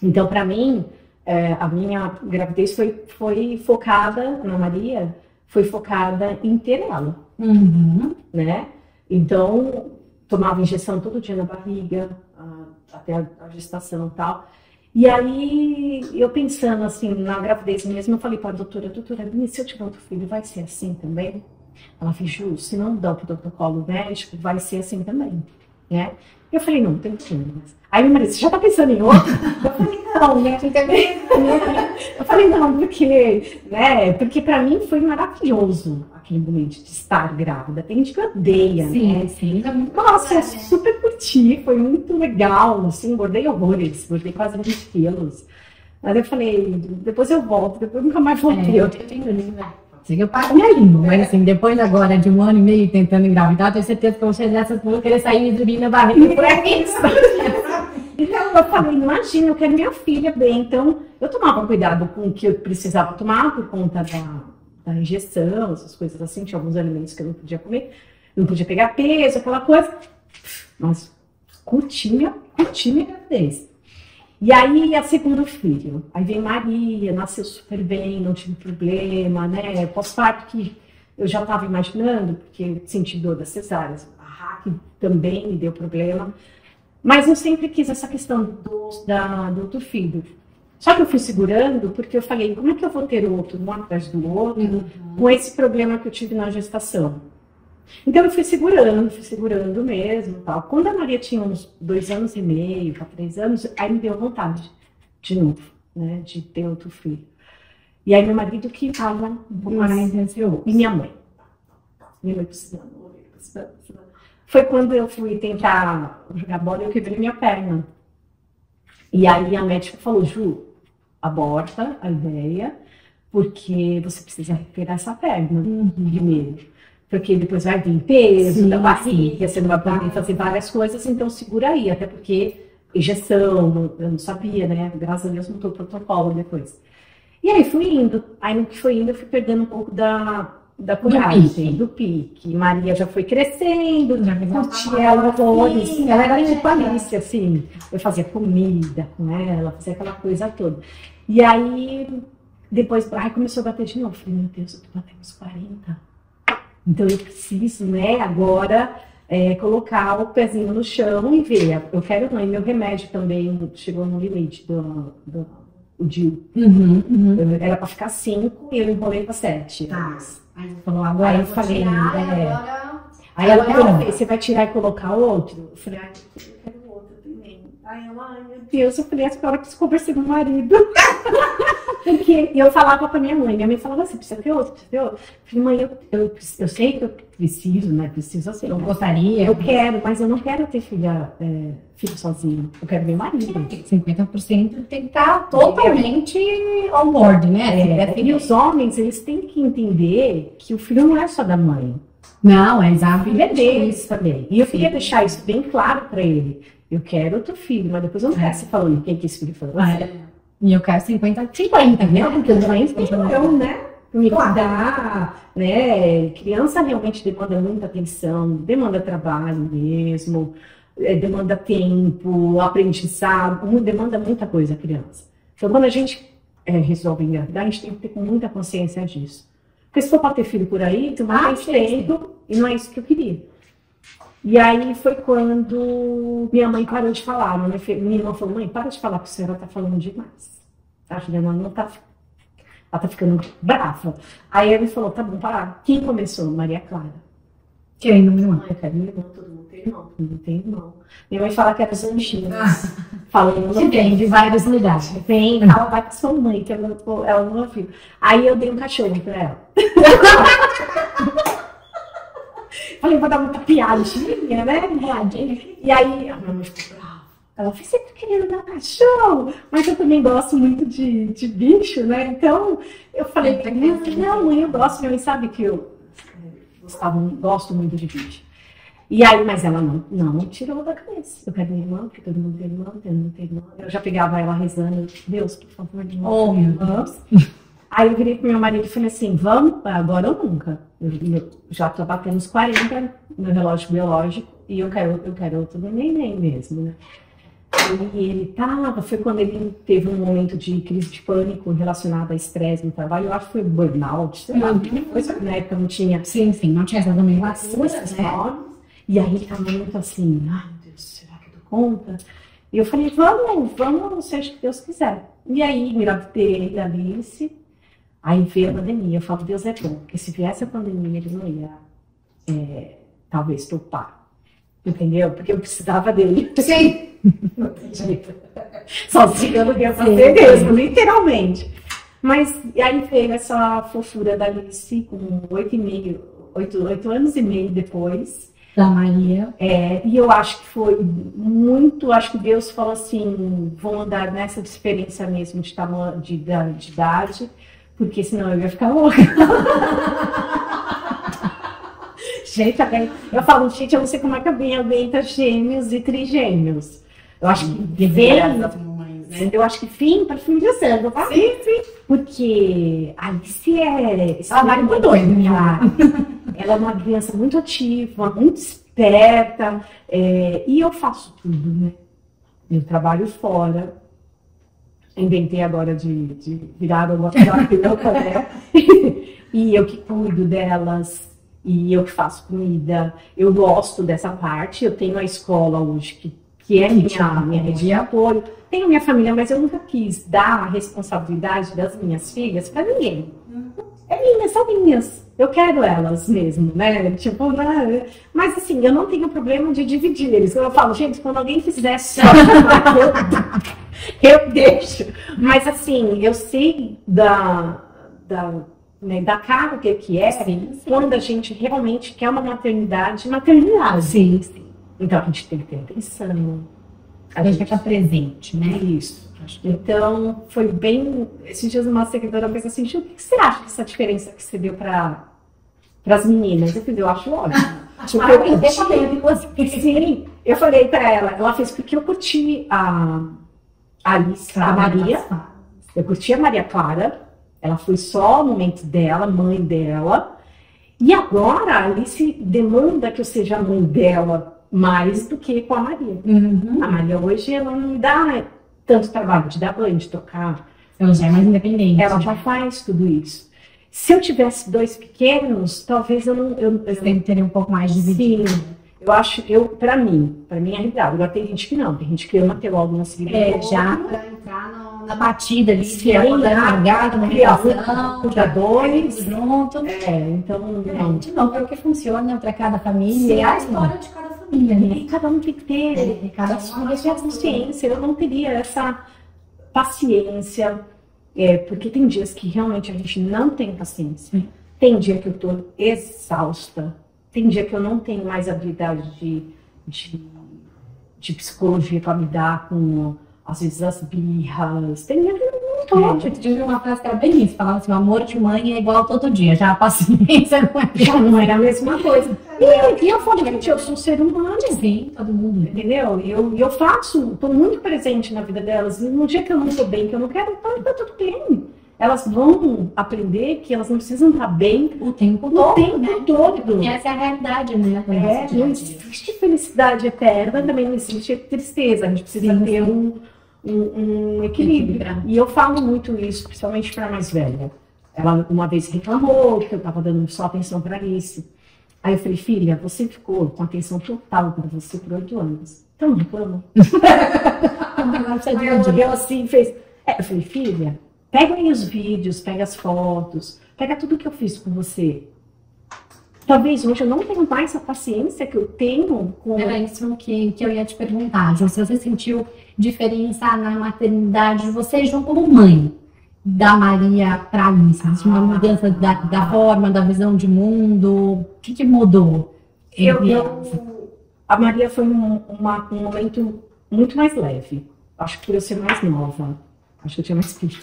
Então para mim, a minha gravidez foi focada na Maria, foi focada em ter ela, né? Então tomava injeção todo dia na barriga, até a gestação e tal. E aí, eu pensando assim, na gravidez mesmo, eu falei para a doutora, se eu tiver outro filho, vai ser assim também? Ela fez, Ju, se não dá para o protocolo médico, vai ser assim também, né? Eu falei, não tem como. Aí meu marido, você já tá pensando em outro? Eu falei, não, né? Eu falei, não, porque para mim foi maravilhoso aquele momento de estar grávida. Tem gente que odeia, né? Sim. Nossa, eu super curti, foi muito legal, assim, engordei horrores, engordei quase 20 quilos. Mas eu falei, depois eu volto, depois eu nunca mais voltei. Eu tenho eu pago minha língua, mas assim, depois agora de 1 ano e meio tentando engravidar, eu tenho certeza que você dessas vão querer sair e dormir na barriga por aqui. Então eu falei, imagina, eu quero minha filha bem. Então eu tomava cuidado com o que eu precisava tomar por conta da injeção, essas coisas assim. Tinha alguns alimentos que eu não podia comer, não podia pegar peso, aquela coisa. Mas curti minha gravidez. E aí, a segundo filho, aí veio Maria, nasceu super bem, não tive problema, né? Pós-parto que eu já estava imaginando, porque senti dor das cesáreas, a RAC também me deu problema. Mas eu sempre quis essa questão do outro filho. Só que eu fui segurando, porque eu falei, como é que eu vou ter outro, um atrás do outro, com esse problema que eu tive na gestação? Então eu fui segurando mesmo, tal. Quando a Maria tinha uns 2 anos e meio para 3 anos, aí me deu vontade de novo, né, de ter outro filho. E aí meu marido que estava mais ansioso. E minha mãe precisando. Foi quando eu fui tentar jogar bola e eu quebrei minha perna. E aí a médica falou, Ju, aborta a ideia, porque você precisa recuperar essa perna primeiro. Porque depois vai vir peso da barriga, você não vai poder fazer várias coisas, então segura aí, até porque injeção, eu não sabia, né? Graças a Deus mudou o protocolo depois. E aí fui indo, aí no que foi indo eu fui perdendo um pouco da coragem, do pique. Maria já foi crescendo, curtia ela horrores. Ela era tipo Alice, assim. Eu fazia comida com ela, fazia aquela coisa toda. E aí, depois, começou a bater de novo. Eu falei, meu Deus, eu tô batendo uns 40. Então eu preciso, né, agora colocar o pezinho no chão e ver. Eu quero não, e meu remédio também chegou no limite o DIU. Era para ficar 5 e eu enrolei para 7. Aí falou, agora aí eu falei, aí ela falou, você vai tirar e colocar outro? Eu falei, eu quero outro também. Aí ela, ai meu Deus, eu falei, agora eu preciso conversar com o marido. Porque eu falava pra minha mãe falava, você precisa ter outro, precisa ter outro. Eu falei, mãe, eu sei que eu preciso, né? Preciso assim. Eu gostaria. Eu quero, mas eu não quero ter filho sozinho. Eu quero meu marido. 50% tem que estar totalmente on board, né? E os homens, eles têm que entender que o filho não é só da mãe. Não, é exato. O filho é deles também. E eu queria deixar isso bem claro pra ele. Eu quero outro filho, mas depois eu não quero você falando quem que esse filho falou. E eu quero 50-50, né? Porque os mães não, né? Me cuidar, né? Criança realmente demanda muita atenção, demanda trabalho mesmo, demanda tempo, aprendizado, demanda muita coisa a criança. Então, quando a gente resolve engravidar, a gente tem que ter muita consciência disso. Porque se for para ter filho por aí, tu vai ter tempo, e não é isso que eu queria. E aí foi quando minha mãe parou de falar. Minha irmã falou, mãe, para de falar que a senhora tá falando demais. A filha não tá... Ela tá ficando brava. Aí ele falou, tá bom, parar. Quem começou? Maria Clara. Quem? Minha irmã. Eu quero minha irmã, todo mundo tem irmão. Todo mundo tem irmão. Minha mãe fala que era os anjinhos. Falando, que vem de vários lugares. Vem, ela vai com sua mãe, que ela não ouviu. Aí eu dei um cachorro pra ela. Falei, vou dar muita piadinha, né? E aí a minha mãe ficou brava. Ela falou, você tá querendo dar cachorro? Mas eu também gosto muito de bicho, né? Então eu falei, não, mãe, eu gosto. Minha mãe sabe que eu gosto muito de bicho. E aí, mas ela não tirou da cabeça. Eu quero minha irmã, porque todo mundo tem irmã, todo mundo tem irmã. Eu já pegava ela rezando, Deus, por favor, de novo. Oh, meu Deus. Aí eu virei pro meu marido e falei assim, vamos, agora ou nunca. Eu já tô batendo os 40 no relógio biológico e eu quero outro neném mesmo, né? E ele foi quando ele teve um momento de crise de pânico relacionado a estresse no trabalho. Eu acho que foi burnout, sei lá, na época não tinha. Sim, não tinha essa nomenclatura, né? E aí ele tava muito assim, ai meu Deus, será que eu dou conta? E eu falei, vamos, seja o que Deus quiser. E aí, engravidei da Alice. Aí veio a pandemia. Eu falo, Deus é bom, porque se viesse a pandemia, ele não ia, talvez, topar. Entendeu? Porque eu precisava dele. Sim. Sozinha eu não ia fazer mesmo, literalmente. Mas aí veio essa fofura da Alice com 8 anos e meio depois. Da Maria. E eu acho que foi muito, acho que Deus falou assim, vou andar nessa experiência mesmo de tamanho, de idade, porque senão eu ia ficar louca. Gente, eu falo, gente, eu não sei como é que alguém aguenta gêmeos e trigêmeos. Eu acho que eu acho que fim para filho de sangue, tá? Sim. Porque a Alice ela vai muito doida, ela é uma criança muito ativa, muito esperta, e eu faço tudo, né? Eu trabalho fora. Inventei agora de virar uma piroca, né? E eu que cuido delas, e eu que faço comida. Eu gosto dessa parte. Eu tenho a escola hoje, que é minha rede de apoio. Tenho minha família, mas eu nunca quis dar a responsabilidade das minhas filhas para ninguém. São minhas. eu quero elas mesmo, né? Tipo, né? Mas assim, eu não tenho problema de dividir eles. Eu falo, gente, quando alguém fizer só eu deixo. Mas assim, eu sei né, da carga que é quando a gente realmente quer uma maternidade. Sim, sim. Então a gente tem que ter atenção. A gente fica presente, né? Isso. Então, foi bem... Esses dias uma seguidora pensou assim, Ju, o que você acha dessa diferença que você deu para as meninas? Eu acho ótimo. Sim, eu falei para ela fez porque eu curti a Alice, a Maria, eu curti a Maria Clara, ela foi só o momento dela, mãe dela, e agora a Alice demanda que eu seja a mãe dela mais do que com a Maria. A Maria hoje, ela não me dá tanto trabalho de dar banho, de tocar. Ela já é mais independente. Ela já faz tudo isso. Se eu tivesse 2 pequenos, talvez eu não... Eu teria um pouco mais de vida. Sim, eu acho, pra mim é realidade. Agora tem gente que não, tem gente que ama ter logo uma seguida. Já pra entrar na batida ali, se é largado, na criação, já 2 junto. Então não. De novo, é o que funciona para cada família. É a história de cada família, né? E cada um tem que ter, cada um tem a consciência. Eu não teria essa paciência, porque tem dias que realmente a gente não tem paciência. Tem dia que eu tô exausta. Tem dia que eu não tenho mais habilidade de psicologia para lidar com, às vezes, as birras. Tem dia que eu não tô. Eu tive uma frase que era bem isso, falava assim, o amor de mãe é igual todo dia, já a paciência já não era a mesma coisa. E eu falo, gente, eu sou um ser humano. Sim, todo mundo. Entendeu? Eu faço, estou muito presente na vida delas. E no dia que eu não estou bem, que eu não quero, tá tudo bem. Elas vão aprender que elas não precisam estar bem o tempo todo. E essa é a realidade, né? Não existe felicidade eterna, também não existe tristeza. A gente precisa ter um equilíbrio. E eu falo muito isso, principalmente para a mais velha. Ela uma vez reclamou que eu estava dando só atenção para Alice. Aí eu falei, filha, você ficou com atenção total para você por 8 anos. Então não reclama. Aí ela assim fez. Eu falei, filha, pega aí os vídeos, pega as fotos, pega tudo que eu fiz com você. Talvez hoje eu não tenho mais a paciência que eu tenho com... Era isso que eu ia te perguntar, Ju, se você sentiu diferença na maternidade de você, Ju, como mãe da Maria para Alice, uma mudança da forma, da visão de mundo, o que mudou? A Maria foi um momento muito mais leve, acho que por eu ser mais nova. Acho que eu tinha mais filho.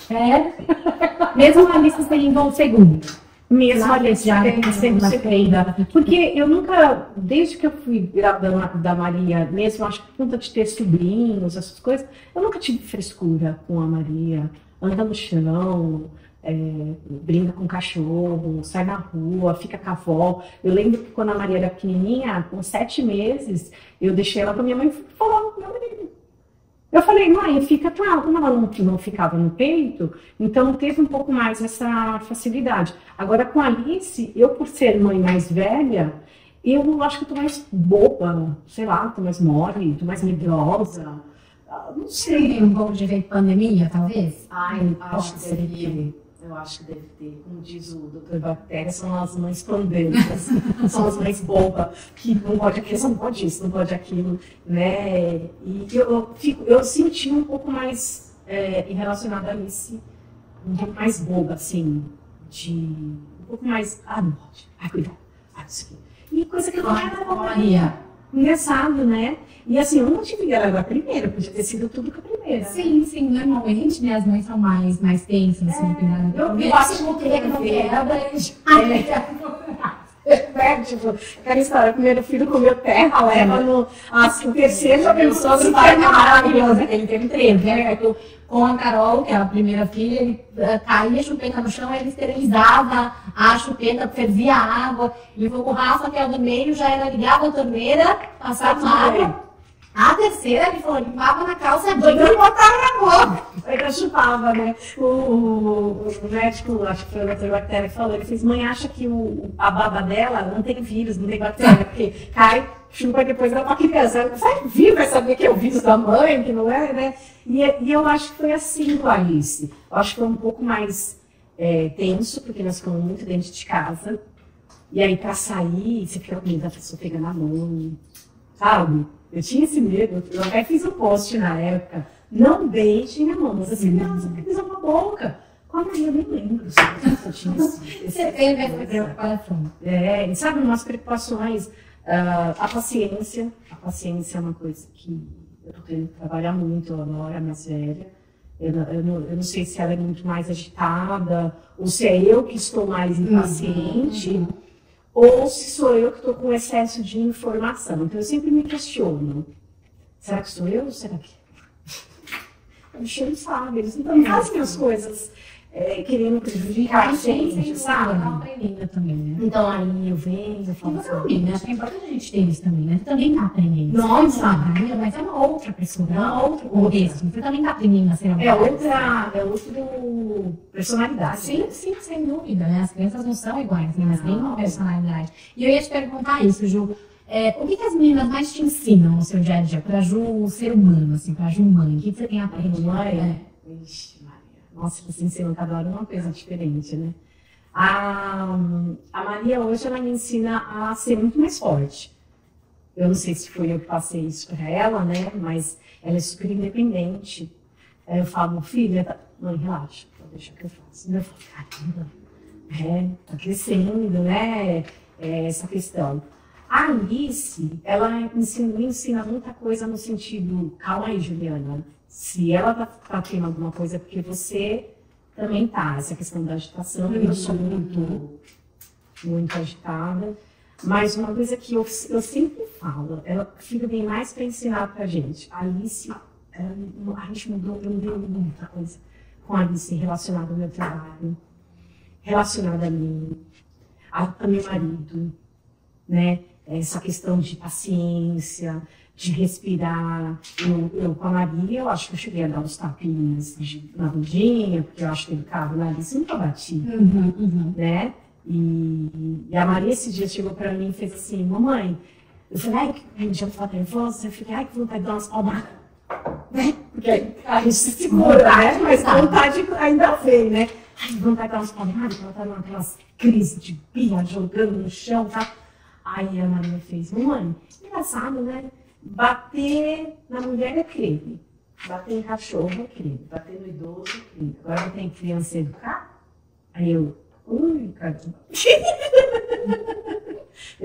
Mesmo a Alice sendo um segundo. Mesmo a Alice sendo segunda. Porque eu nunca, desde que eu fui grávida da Maria, mesmo acho que por conta de ter sobrinhos, essas coisas, eu nunca tive frescura com a Maria. Anda no chão, brinca com o cachorro, sai na rua, fica com a avó. Eu lembro que quando a Maria era pequenininha, com 7 meses, eu deixei ela com a minha mãe e falava com meu marido. Eu falei, mãe, fica com ela. Como ela não ficava no peito, então teve um pouco mais essa facilidade. Agora, com a Alice, eu por ser mãe mais velha, eu acho que eu tô mais boba, sei lá, tô mais mole, tô mais medrosa. Não sei. Um pouco de efeito pandemia, talvez? Ai, acho que deve ter. Eu acho que deve ter. Como diz o Dr. Bactéria, são as mães pandêmicas, são as mães bobas, que não pode aquilo, não pode isso, não pode aquilo, né? E eu senti um pouco mais, relacionada a Alice, um pouco mais boba, assim, um pouco mais, não pode, cuidado, isso aqui. E coisa que não era com a Maria. Engraçado, né? E assim, eu não tive ela era a primeira, podia ter sido tudo com a primeira. Sim, normalmente, né, as mães são mais tensas, assim, eu acho que tipo, aquela história, o primeiro filho comeu terra, leva no terceiro, já pensou essa história maravilhosa, ele teve 3, né? Com a Carol, que é a primeira filha, ele caía a chupeta no chão, ele esterilizava a chupeta, fervia a água. Ele foi com o Rafa, que é o do meio, já era ligado a torneira, passava água. A terceira, ele falou, limpava na calça jeans e botava na boca. Ele chupava, né? O médico, acho que foi o Dr. Bactéria, falou, ele fez, mãe, acha que a baba dela não tem vírus, não tem bactéria, porque cai, chupa e depois dá uma criança. Ela sai viva, vai saber que é o vírus da mãe, que não é, né? E eu acho que foi assim com a Alice. Eu acho que foi um pouco mais tenso, porque nós ficamos muito dentro de casa. E aí, pra sair, você fica com medo da pessoa pegar na mão, sabe? Eu tinha esse medo. Eu até fiz um post na época. Não beijem a mão. Mas assim, não, você pisa na boca. Com a Maria, eu nem lembro se eu tinha Você teve essa preocupação. E sabe, umas preocupações. A paciência é uma coisa que eu tô tendo que trabalhar muito agora, a mais velha. Eu não sei se ela é muito mais agitada, ou se é eu que estou mais impaciente, ou se sou eu que estou com excesso de informação. Então eu sempre me questiono. Será que sou eu ou será que... O bicho não sabe, eles não fazem as coisas querendo prejudicar a gente, sabe? Também, né? Então aí eu venho, eu falo assim, né? Acho que é importante a gente ter isso também, né? Você também tá aprendendo. Nossa! Mas é uma outra pessoa, não outra contexto. Você também tá aprendendo a ser uma outra personalidade. Sim, sem dúvida, né? As crianças não são iguais, né? Mas têm uma personalidade. E eu ia te perguntar isso, Ju. O que as meninas mais te ensinam no seu dia a dia? Pra Ju ser humano, assim, pra Ju mãe. O que você tem aprendido? Vixe, Maria. Nossa, você ensina cada hora uma coisa diferente, né? A Maria hoje, ela me ensina a ser muito mais forte. Eu não sei se foi eu que passei isso para ela, né? Mas ela é super independente. Eu falo, filha, mãe, relaxa, deixa que eu faço. Eu falo, caramba, tá crescendo, né? Essa questão. A Alice, ela me ensina muita coisa no sentido, calma aí, Juliana. Se ela tá tendo alguma coisa, é porque você também tá. Essa questão da agitação, eu sou muito agitada. Mas uma coisa que eu sempre falo, ela fica bem mais para ensinar pra gente. A Alice, a gente mudou, eu mudei muita coisa com a Alice relacionada ao meu trabalho, relacionada a mim, a meu marido, né? Essa questão de paciência, de respirar. Eu com a Maria, eu acho que eu cheguei a dar uns tapinhas na bundinha, porque eu acho que ele cava na Alice nunca bati, né? E a Maria esse dia chegou pra mim e fez assim, mamãe, eu falei, ai, um dia eu falei nervosa, eu fiquei, ai, que vontade de dar umas palmadas, né? Porque a gente se segura, né? Mas a vontade ainda vem, né? Ai, vontade de dar umas palmadas, ela tá naquelas crises de birra, jogando no chão, tá? Aí a Maria fez, mamãe, engraçado, né? Bater na mulher é crime, bater em cachorro é crime, bater no idoso é crime. Agora tem criança educar? Aí eu, ui, caramba.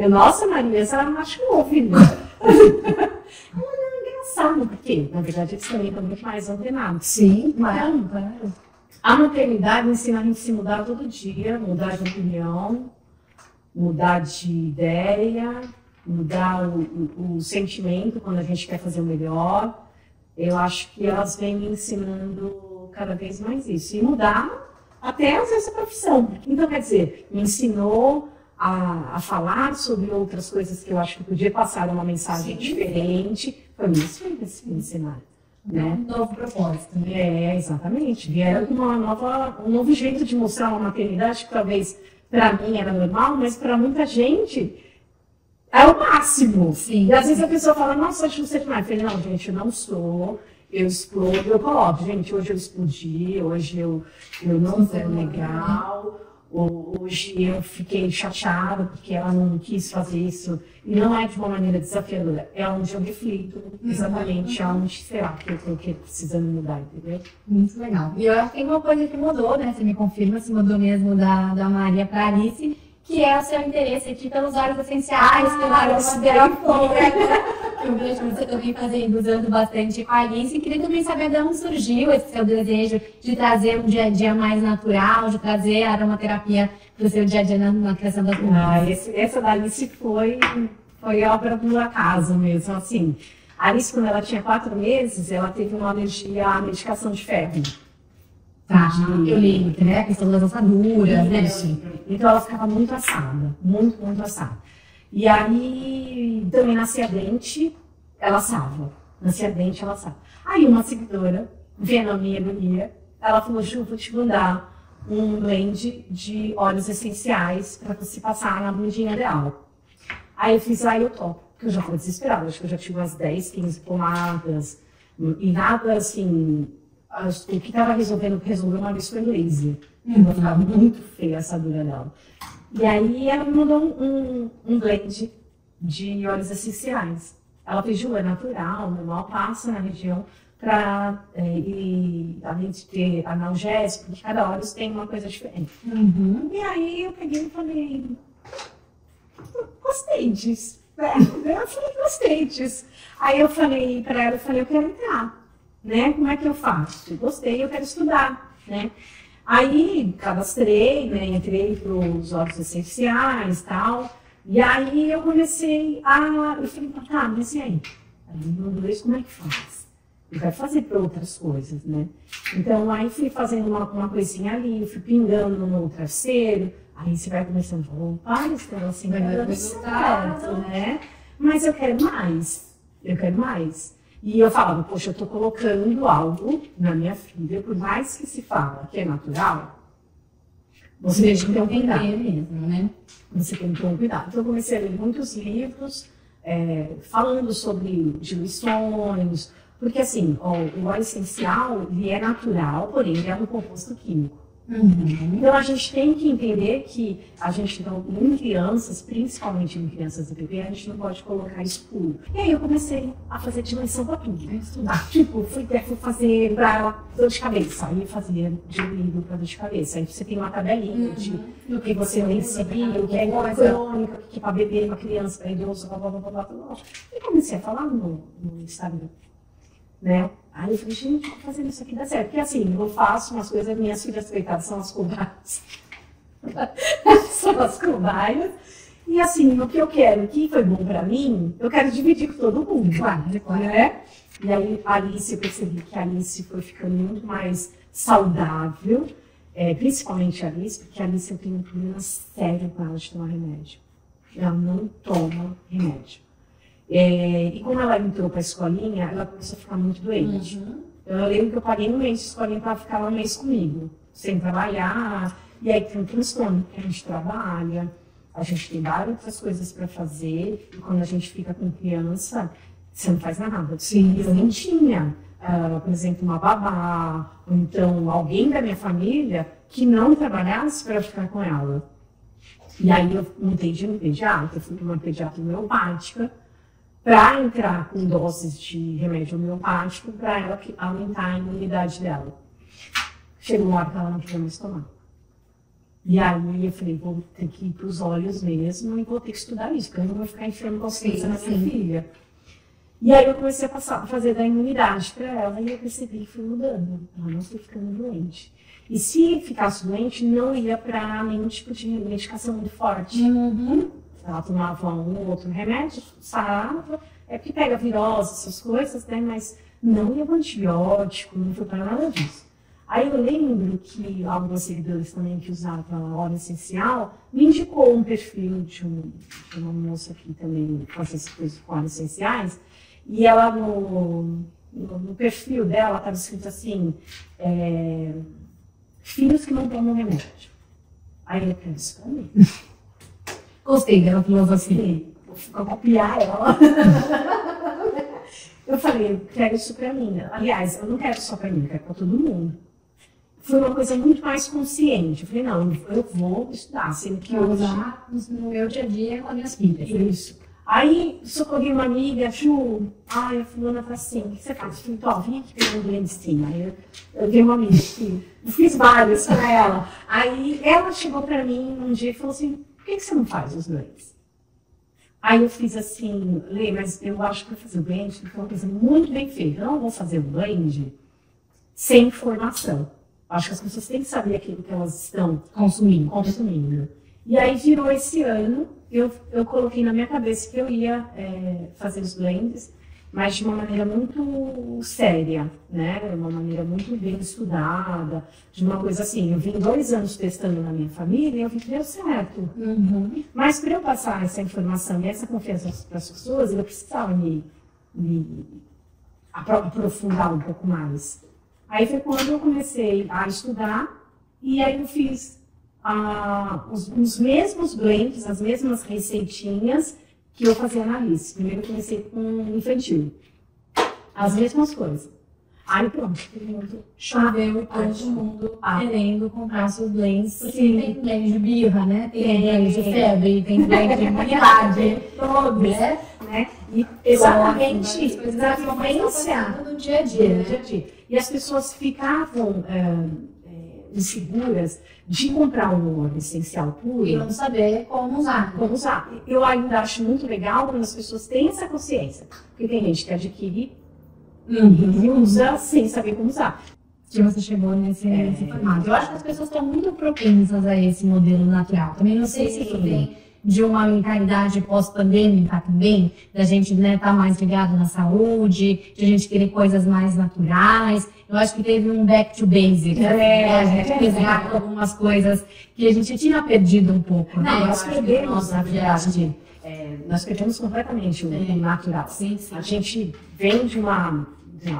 Nossa, Maria, ela machucou, filho. É engraçado, porque, na verdade, eles também estão muito mais antenados. Sim, claro. A maternidade ensina a gente a se mudar todo dia, mudar de opinião, mudar de ideia, mudar o sentimento quando a gente quer fazer o melhor. Eu acho que elas vêm me ensinando cada vez mais isso. E mudar até às vezes a profissão. Então, quer dizer, me ensinou a falar sobre outras coisas que eu acho que podia passar uma mensagem diferente. Foi meus filhos que me ensinaram. Né? Um novo propósito. Né? Exatamente. Vieram com um novo jeito de mostrar uma maternidade que talvez para mim era normal, mas para muita gente é o máximo. Sim. E às vezes a pessoa fala, nossa, acho que você é demais. Eu falei, não, gente, eu não sou. Eu explodo, eu coloco, gente, hoje eu explodi, hoje eu não sou legal, hoje eu fiquei chateada porque ela não quis fazer isso. E não é de uma maneira desafiadora, é onde eu reflito exatamente aonde será que eu estou precisando mudar, entendeu? Muito legal. E eu acho que tem uma coisa que mudou, né? Você me confirma se mudou mesmo da Maria para Alice, que é o seu interesse aqui pelos óleos essenciais, pela aromaterapia, que eu vejo você também fazendo, usando bastante com a Alice. E queria também saber de onde surgiu esse seu desejo de trazer um dia a dia mais natural, de trazer a aromaterapia para o seu dia a dia na criação das mulheres. Essa da Alice foi obra do acaso mesmo, assim. A Alice, quando ela tinha 4 meses, ela teve uma alergia à medicação de ferro. Tá, eu lembro, né? A questão das assaduras, né? Então ela ficava muito assada, muito assada. E aí também nascia dente, ela assava. Nascia dente, ela assava. Aí uma seguidora, vendo a minha agonia, ela falou, Ju, vou te mandar um blend de óleos essenciais para você passar na bundinha dela. Aí eu fiz, eu topo, porque eu já estava desesperada, acho que eu já tive umas 10, 15 pomadas, e nada assim. O que estava resolvendo uma vez foi laser. Ficava muito feia essa dura dela. E aí ela me mandou um blend de óleos essenciais. Ela pediu, é natural, normal, passa na região para, além de ter analgésico, porque cada óleo tem uma coisa diferente. E aí eu peguei e falei, gostei disso. Eu falei, gostei disso. Aí eu falei para ela, eu quero entrar, né? Como é que eu faço? Gostei, eu quero estudar, né? Aí cadastrei, né? Entrei para os óleos essenciais e tal. E aí eu comecei eu falei, tá, mas e aí? Como é que faz? Eu quero fazer para outras coisas, né? Então aí fui fazendo uma coisinha ali, fui pingando no traseiro. Aí você vai começando, opa, então assim, vai dando certo, né? Mas eu quero mais, E eu falava, poxa, eu tô colocando algo na minha filha, por mais que se fala que é natural, você tem que ter um cuidado mesmo, né? Você tem que ter um cuidado. Então eu comecei a ler muitos livros, falando sobre diluições, porque assim, o óleo essencial, ele é natural, porém ele é um composto químico. Então a gente tem que entender que a gente não, em crianças, principalmente em crianças e bebê, a gente não pode colocar isso puro. E aí eu comecei a fazer diluição para tudo. Tipo, fui fazer para dor de cabeça, aí fazia diluído para dor de cabeça. Aí você tem uma tabelinha de o que você tem que seguir, o que é crônica, o que é para bebê, para criança, para idoso, blá, blá, blá, blá, blá. E comecei a falar no Instagram, né? Aí eu falei, gente, tô fazendo isso aqui dá certo. Porque assim, eu faço umas coisas, minhas filhas coitadas são as cobaias. São as cobaias. E assim, o que eu quero, o que foi bom pra mim, eu quero dividir com todo mundo. Claro. Né? E aí a Alice, eu percebi que a Alice foi ficando muito mais saudável, principalmente a Alice, porque a Alice eu tenho um problema sério com ela de tomar remédio. Ela não toma remédio. E como ela entrou para a escolinha, ela começou a ficar muito doente. Então, eu lembro que eu paguei um mês de escolinha para ficar um mês comigo, sem trabalhar. E aí tem um transtorno, porque a gente trabalha, a gente tem várias outras coisas para fazer. E quando a gente fica com criança, você não faz nada. Sim. Eu nem tinha, por exemplo, uma babá, ou então alguém da minha família que não trabalhasse para ficar com ela. E aí eu mudei de pediatra, fui para uma pediatra homeopática, para entrar com doses de remédio homeopático para ela aumentar a imunidade dela. Chegou uma hora que ela não queria mais tomar. E aí eu falei, vou ter que ir para os olhos mesmo e vou ter que estudar isso, porque eu não vou ficar enfiando consciência na minha filha. E aí eu comecei a fazer da imunidade para ela e eu percebi que fui mudando. Ela não foi ficando doente. E se ficasse doente, não ia para nenhum tipo de medicação muito forte. Ela tomava um ou outro remédio, sarava, porque pega virose, essas coisas, né? Mas não ia para antibiótico, não foi para nada disso. Aí eu lembro que alguns seguidores também que usavam óleo essencial me indicou um perfil de uma moça que também faz essas coisas com óleos essenciais, e ela no perfil dela estava escrito assim, filhos que não tomam remédio. Aí eu penso, para mim. Gostei dela filosofia. Vou copiar ela. Eu falei, eu quero isso pra mim. Aliás, eu não quero só pra mim, eu quero pra todo mundo. Foi uma coisa muito mais consciente. Eu falei, não, eu vou estudar, sendo que eu usar no meu dia a dia com as minhas filhas. Isso. Aí, socorri uma amiga, Ju, a fulana tá assim, o que você faz? Eu falei, vem aqui pegar um blend sim. Aí eu tenho uma amiga que eu fiz vários pra ela. Aí ela chegou pra mim um dia e falou assim, por que você não faz os blends? Aí eu fiz assim, Lê, mas eu acho que para fazer o blend tem que ser uma coisa muito bem feita. Eu não vou fazer o blend sem informação. Acho que as pessoas têm que saber aquilo que elas estão consumindo. E aí virou esse ano, eu coloquei na minha cabeça que eu ia fazer os blends, mas de uma maneira muito séria, né? Uma maneira muito bem estudada, de uma coisa assim, eu vim 2 anos testando na minha família e eu vi que deu certo. Mas para eu passar essa informação e essa confiança para as pessoas, eu precisava me aprofundar um pouco mais. Aí foi quando eu comecei a estudar e aí eu fiz os mesmos blends, as mesmas receitinhas que eu fazia na Alice. Primeiro eu comecei com infantil. As mesmas coisas. Aí pronto, choveu e todo mundo querendo comprar seus blends, porque tem blend de birra, né? Tem blend de febre, tem blend de imunidade, todos, né? E exatamente a vivência do dia a dia. E as pessoas ficavam inseguras de comprar um óleo essencial puro e não saber como usar. Eu ainda acho muito legal quando as pessoas têm essa consciência, porque tem gente que adquire e usa sem saber como usar. Que você chegou nesse formato. Eu acho que as pessoas estão muito propensas a esse modelo natural. Também não sei se isso vem de uma mentalidade pós-pandêmica também, da gente tá mais ligado na saúde, de a gente querer coisas mais naturais. Eu acho que teve um back to basics. A gente resgata algumas coisas que a gente tinha perdido um pouco. Nós perdemos, na verdade. Nós perdemos completamente o natural. Sim. A gente vem de uma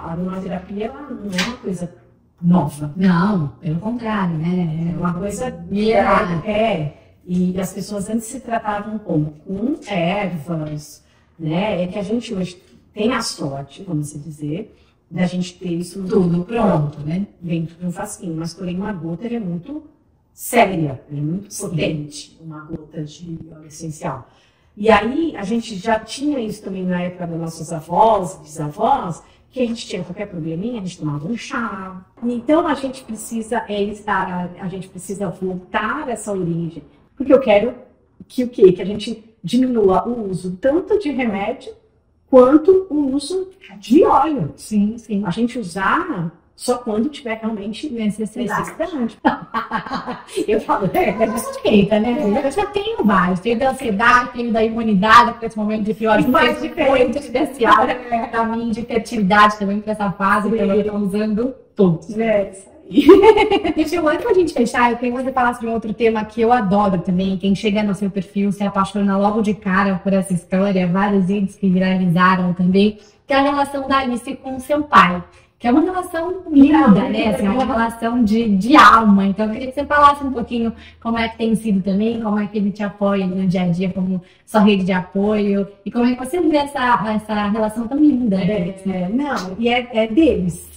aromaterapia, ela não é uma coisa nova. Não, pelo contrário, né? É uma coisa e as pessoas antes se tratavam com ervas, né? É que a gente hoje tem a sorte, vamos dizer, da gente ter isso tudo pronto, né? Dentro de um frasquinho, mas porém uma gota é muito séria, é muito potente, uma gota de óleo essencial. E aí a gente já tinha isso também na época das nossas avós, bisavós, que a gente tinha qualquer probleminha, a gente tomava um chá. Então a gente precisa voltar a essa origem, porque eu quero que a gente diminua o uso tanto de remédio quanto o uso de óleo. Sim. A gente usar só quando tiver realmente necessidade. Eu falo, suspeita, né? Eu já tenho vários. Tenho da ansiedade, tenho da imunidade, para esse momento de frio. Mais muito especial para mim, de fertilidade também, para essa fase, que eu estou usando todos. E Gil, antes da gente fechar, eu queria que você falasse de um outro tema que eu adoro também. Quem chega no seu perfil se apaixona logo de cara por essa história, vários vídeos que viralizaram também, que é a relação da Alice com seu pai. Que é uma relação linda, né? Assim, é uma relação de alma. Então, eu queria que você falasse um pouquinho como é que tem sido também, como é que ele te apoia no dia a dia, como sua rede de apoio, e como é que você vê essa relação tão linda. É deles.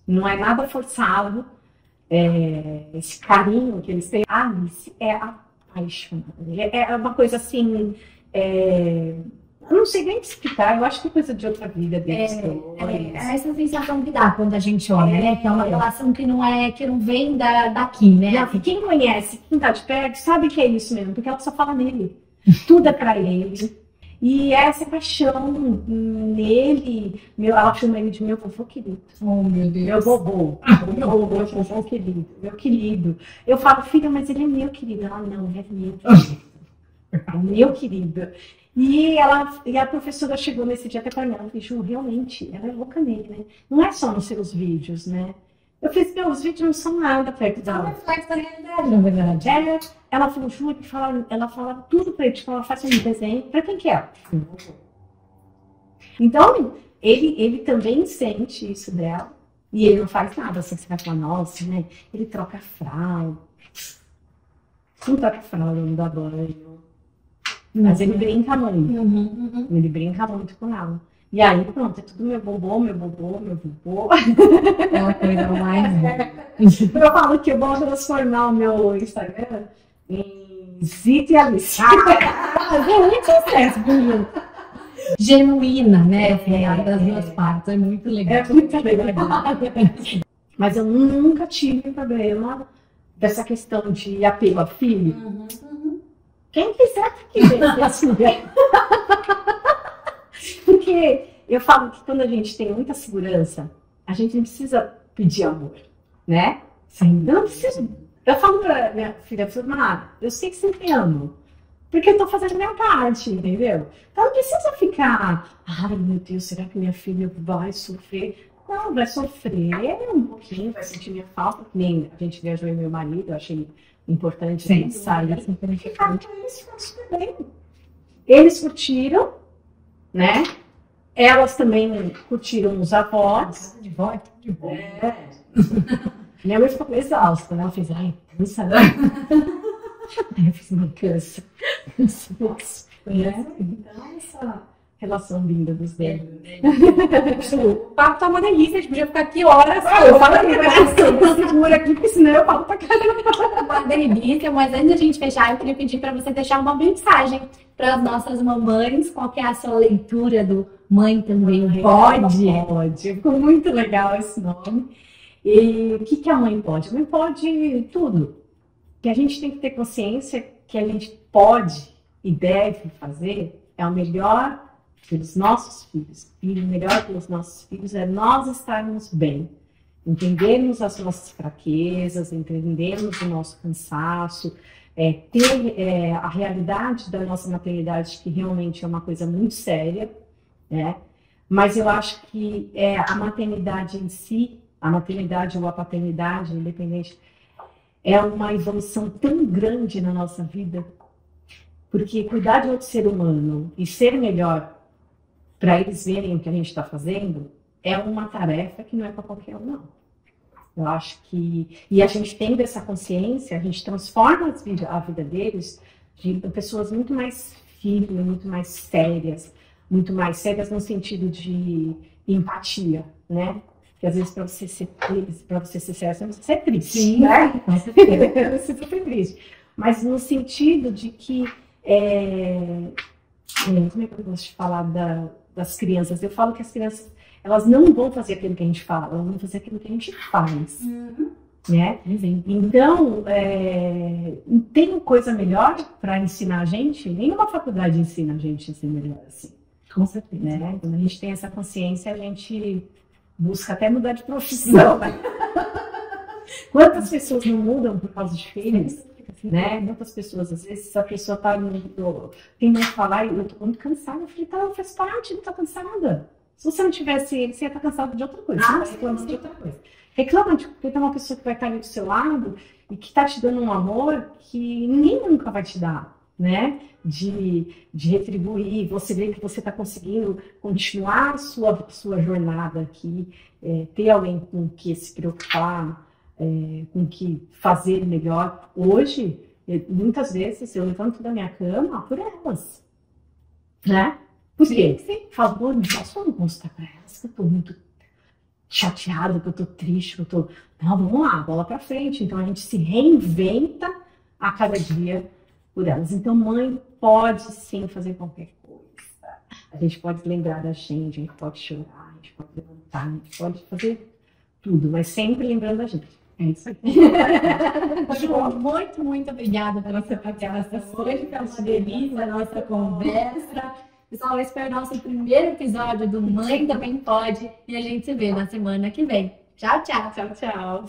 Não é nada forçado. Esse carinho que eles têm. A Alice é apaixonada. É uma coisa assim. Eu não sei nem explicar, eu acho que é coisa de outra vida deles. Essa sensação que dá quando a gente olha, né? Que é uma relação que não vem daqui, né? Não, quem conhece, quem tá de perto, sabe que é isso mesmo, porque ela só fala nele. Tudo é pra ele. E essa paixão nele, ela chama ele de meu vovô querido. Oh, meu Deus. Meu vovô. Meu vovô querido. Meu querido. Eu falo, filha, mas ele é meu querido. Ela, não, é meu querido. É meu querido. E a professora chegou nesse dia até para mim, ela falou, Ju, realmente, ela é louca nele, né? Não é só nos seus vídeos, né? Eu fiz, os vídeos não são nada perto dela. É um reflexo da realidade, na verdade. Ela falou, Ju, ela falava tudo para ele, tipo, ela faz um desenho, para quem que é? Então, ele também sente isso dela, e ele não faz nada, assim, você vai falar, nossa, né? Ele troca a fralda. Não troca a fralda, não dá banho. Mas ele brinca muito. Ele brinca muito com ela. E aí, pronto, é tudo meu vovô. É uma coisa mais. Eu falo que eu vou transformar o meu Instagram em Zita e Alice. É muito sucesso, viu? Genuína, né? Das duas partes. É muito legal. É muito legal. Mas eu nunca tive problema dessa questão de apego a filho. Quem quiser que venha assim. Porque eu falo que quando a gente tem muita segurança, a gente não precisa pedir amor, né? Sim. Eu não preciso. Eu falo pra minha filha, eu sei que você me ama. Porque eu tô fazendo a minha parte, entendeu? Então não precisa ficar, ai meu Deus, será que minha filha vai sofrer? Não, vai sofrer um pouquinho, vai sentir minha falta, que nem a gente viajou e meu marido, eu achei importante sair. Ficaram com eles, ficou super bem. Eles curtiram, né? Elas também curtiram os avós. De volta. Minha mãe ficou exausta, né? Ela fez, ai, cansa, né? Aí eu fiz, não cansa. Então, relação linda dos dois. O papo tá uma delícia, a gente podia ficar aqui horas. Eu falo aqui, Eu seguro aqui, porque senão eu falo pra caramba. uma delícia, mas antes da gente fechar, eu queria pedir para você deixar uma mensagem para as nossas mamães. Qual que é a sua leitura do Mãe Também Pode? Pode. Ficou muito legal esse nome. E o que a mãe pode? A mãe pode tudo. Que a gente tem que ter consciência que a gente pode e deve fazer é o melhor pelos nossos filhos. E o melhor pelos nossos filhos é nós estarmos bem. Entendermos as nossas fraquezas, entendermos o nosso cansaço, ter a realidade da nossa maternidade, que realmente é uma coisa muito séria, né? Mas eu acho que a maternidade em si, a maternidade ou a paternidade, independente, é uma evolução tão grande na nossa vida, porque cuidar de outro ser humano e ser melhor para eles verem o que a gente está fazendo é uma tarefa que não é para qualquer um, não. Eu acho que... E a gente tendo essa consciência, a gente transforma a vida deles de pessoas muito mais firmes, muito mais sérias no sentido de empatia, né? Porque às vezes para você ser sério, você não precisa ser triste. Sim, né? com certeza. Não precisa ser triste. Mas no sentido de que... como é que eu gosto de falar das crianças? Eu falo que as crianças, elas não vão fazer aquilo que a gente fala, elas vão fazer aquilo que a gente faz. Né? Então, tem coisa melhor para ensinar a gente? Nenhuma faculdade ensina a gente a ser melhor assim. Com certeza. Né? Quando a gente tem essa consciência, a gente busca até mudar de profissão. Né? Quantas pessoas não mudam por causa de filhos? Né? Muitas pessoas, às vezes, a pessoa está tem mais que falar, eu estou muito cansada. Eu falei, tá, faz parte, não está cansada. Se você não tivesse ele, você ia estar cansado de outra coisa. Você vai reclamar de outra coisa. Reclama de porque tem uma pessoa que vai estar ali do seu lado e que está te dando um amor que ninguém nunca vai te dar, né? De retribuir, você vê que você está conseguindo continuar a sua jornada aqui, ter alguém com que se preocupar, com que fazer melhor. Hoje, muitas vezes, eu levanto da minha cama por elas, né? Por quê? Sim. Falo, não posso mostrar para elas que eu estou muito chateada, que eu estou triste, que eu estou... Não, vamos lá, bola para frente. Então, a gente se reinventa a cada dia por elas. Então, mãe pode sim fazer qualquer coisa. A gente pode lembrar da gente, a gente pode chorar, a gente pode levantar, a gente pode fazer tudo, mas sempre lembrando da gente. É isso aí. Ju, muito obrigada pela sua participação hoje, pela uma delícia a nossa conversa. Pessoal, esse foi o nosso primeiro episódio do Mãe Também Pode e a gente se vê na semana que vem. Tchau, tchau. Tchau, tchau.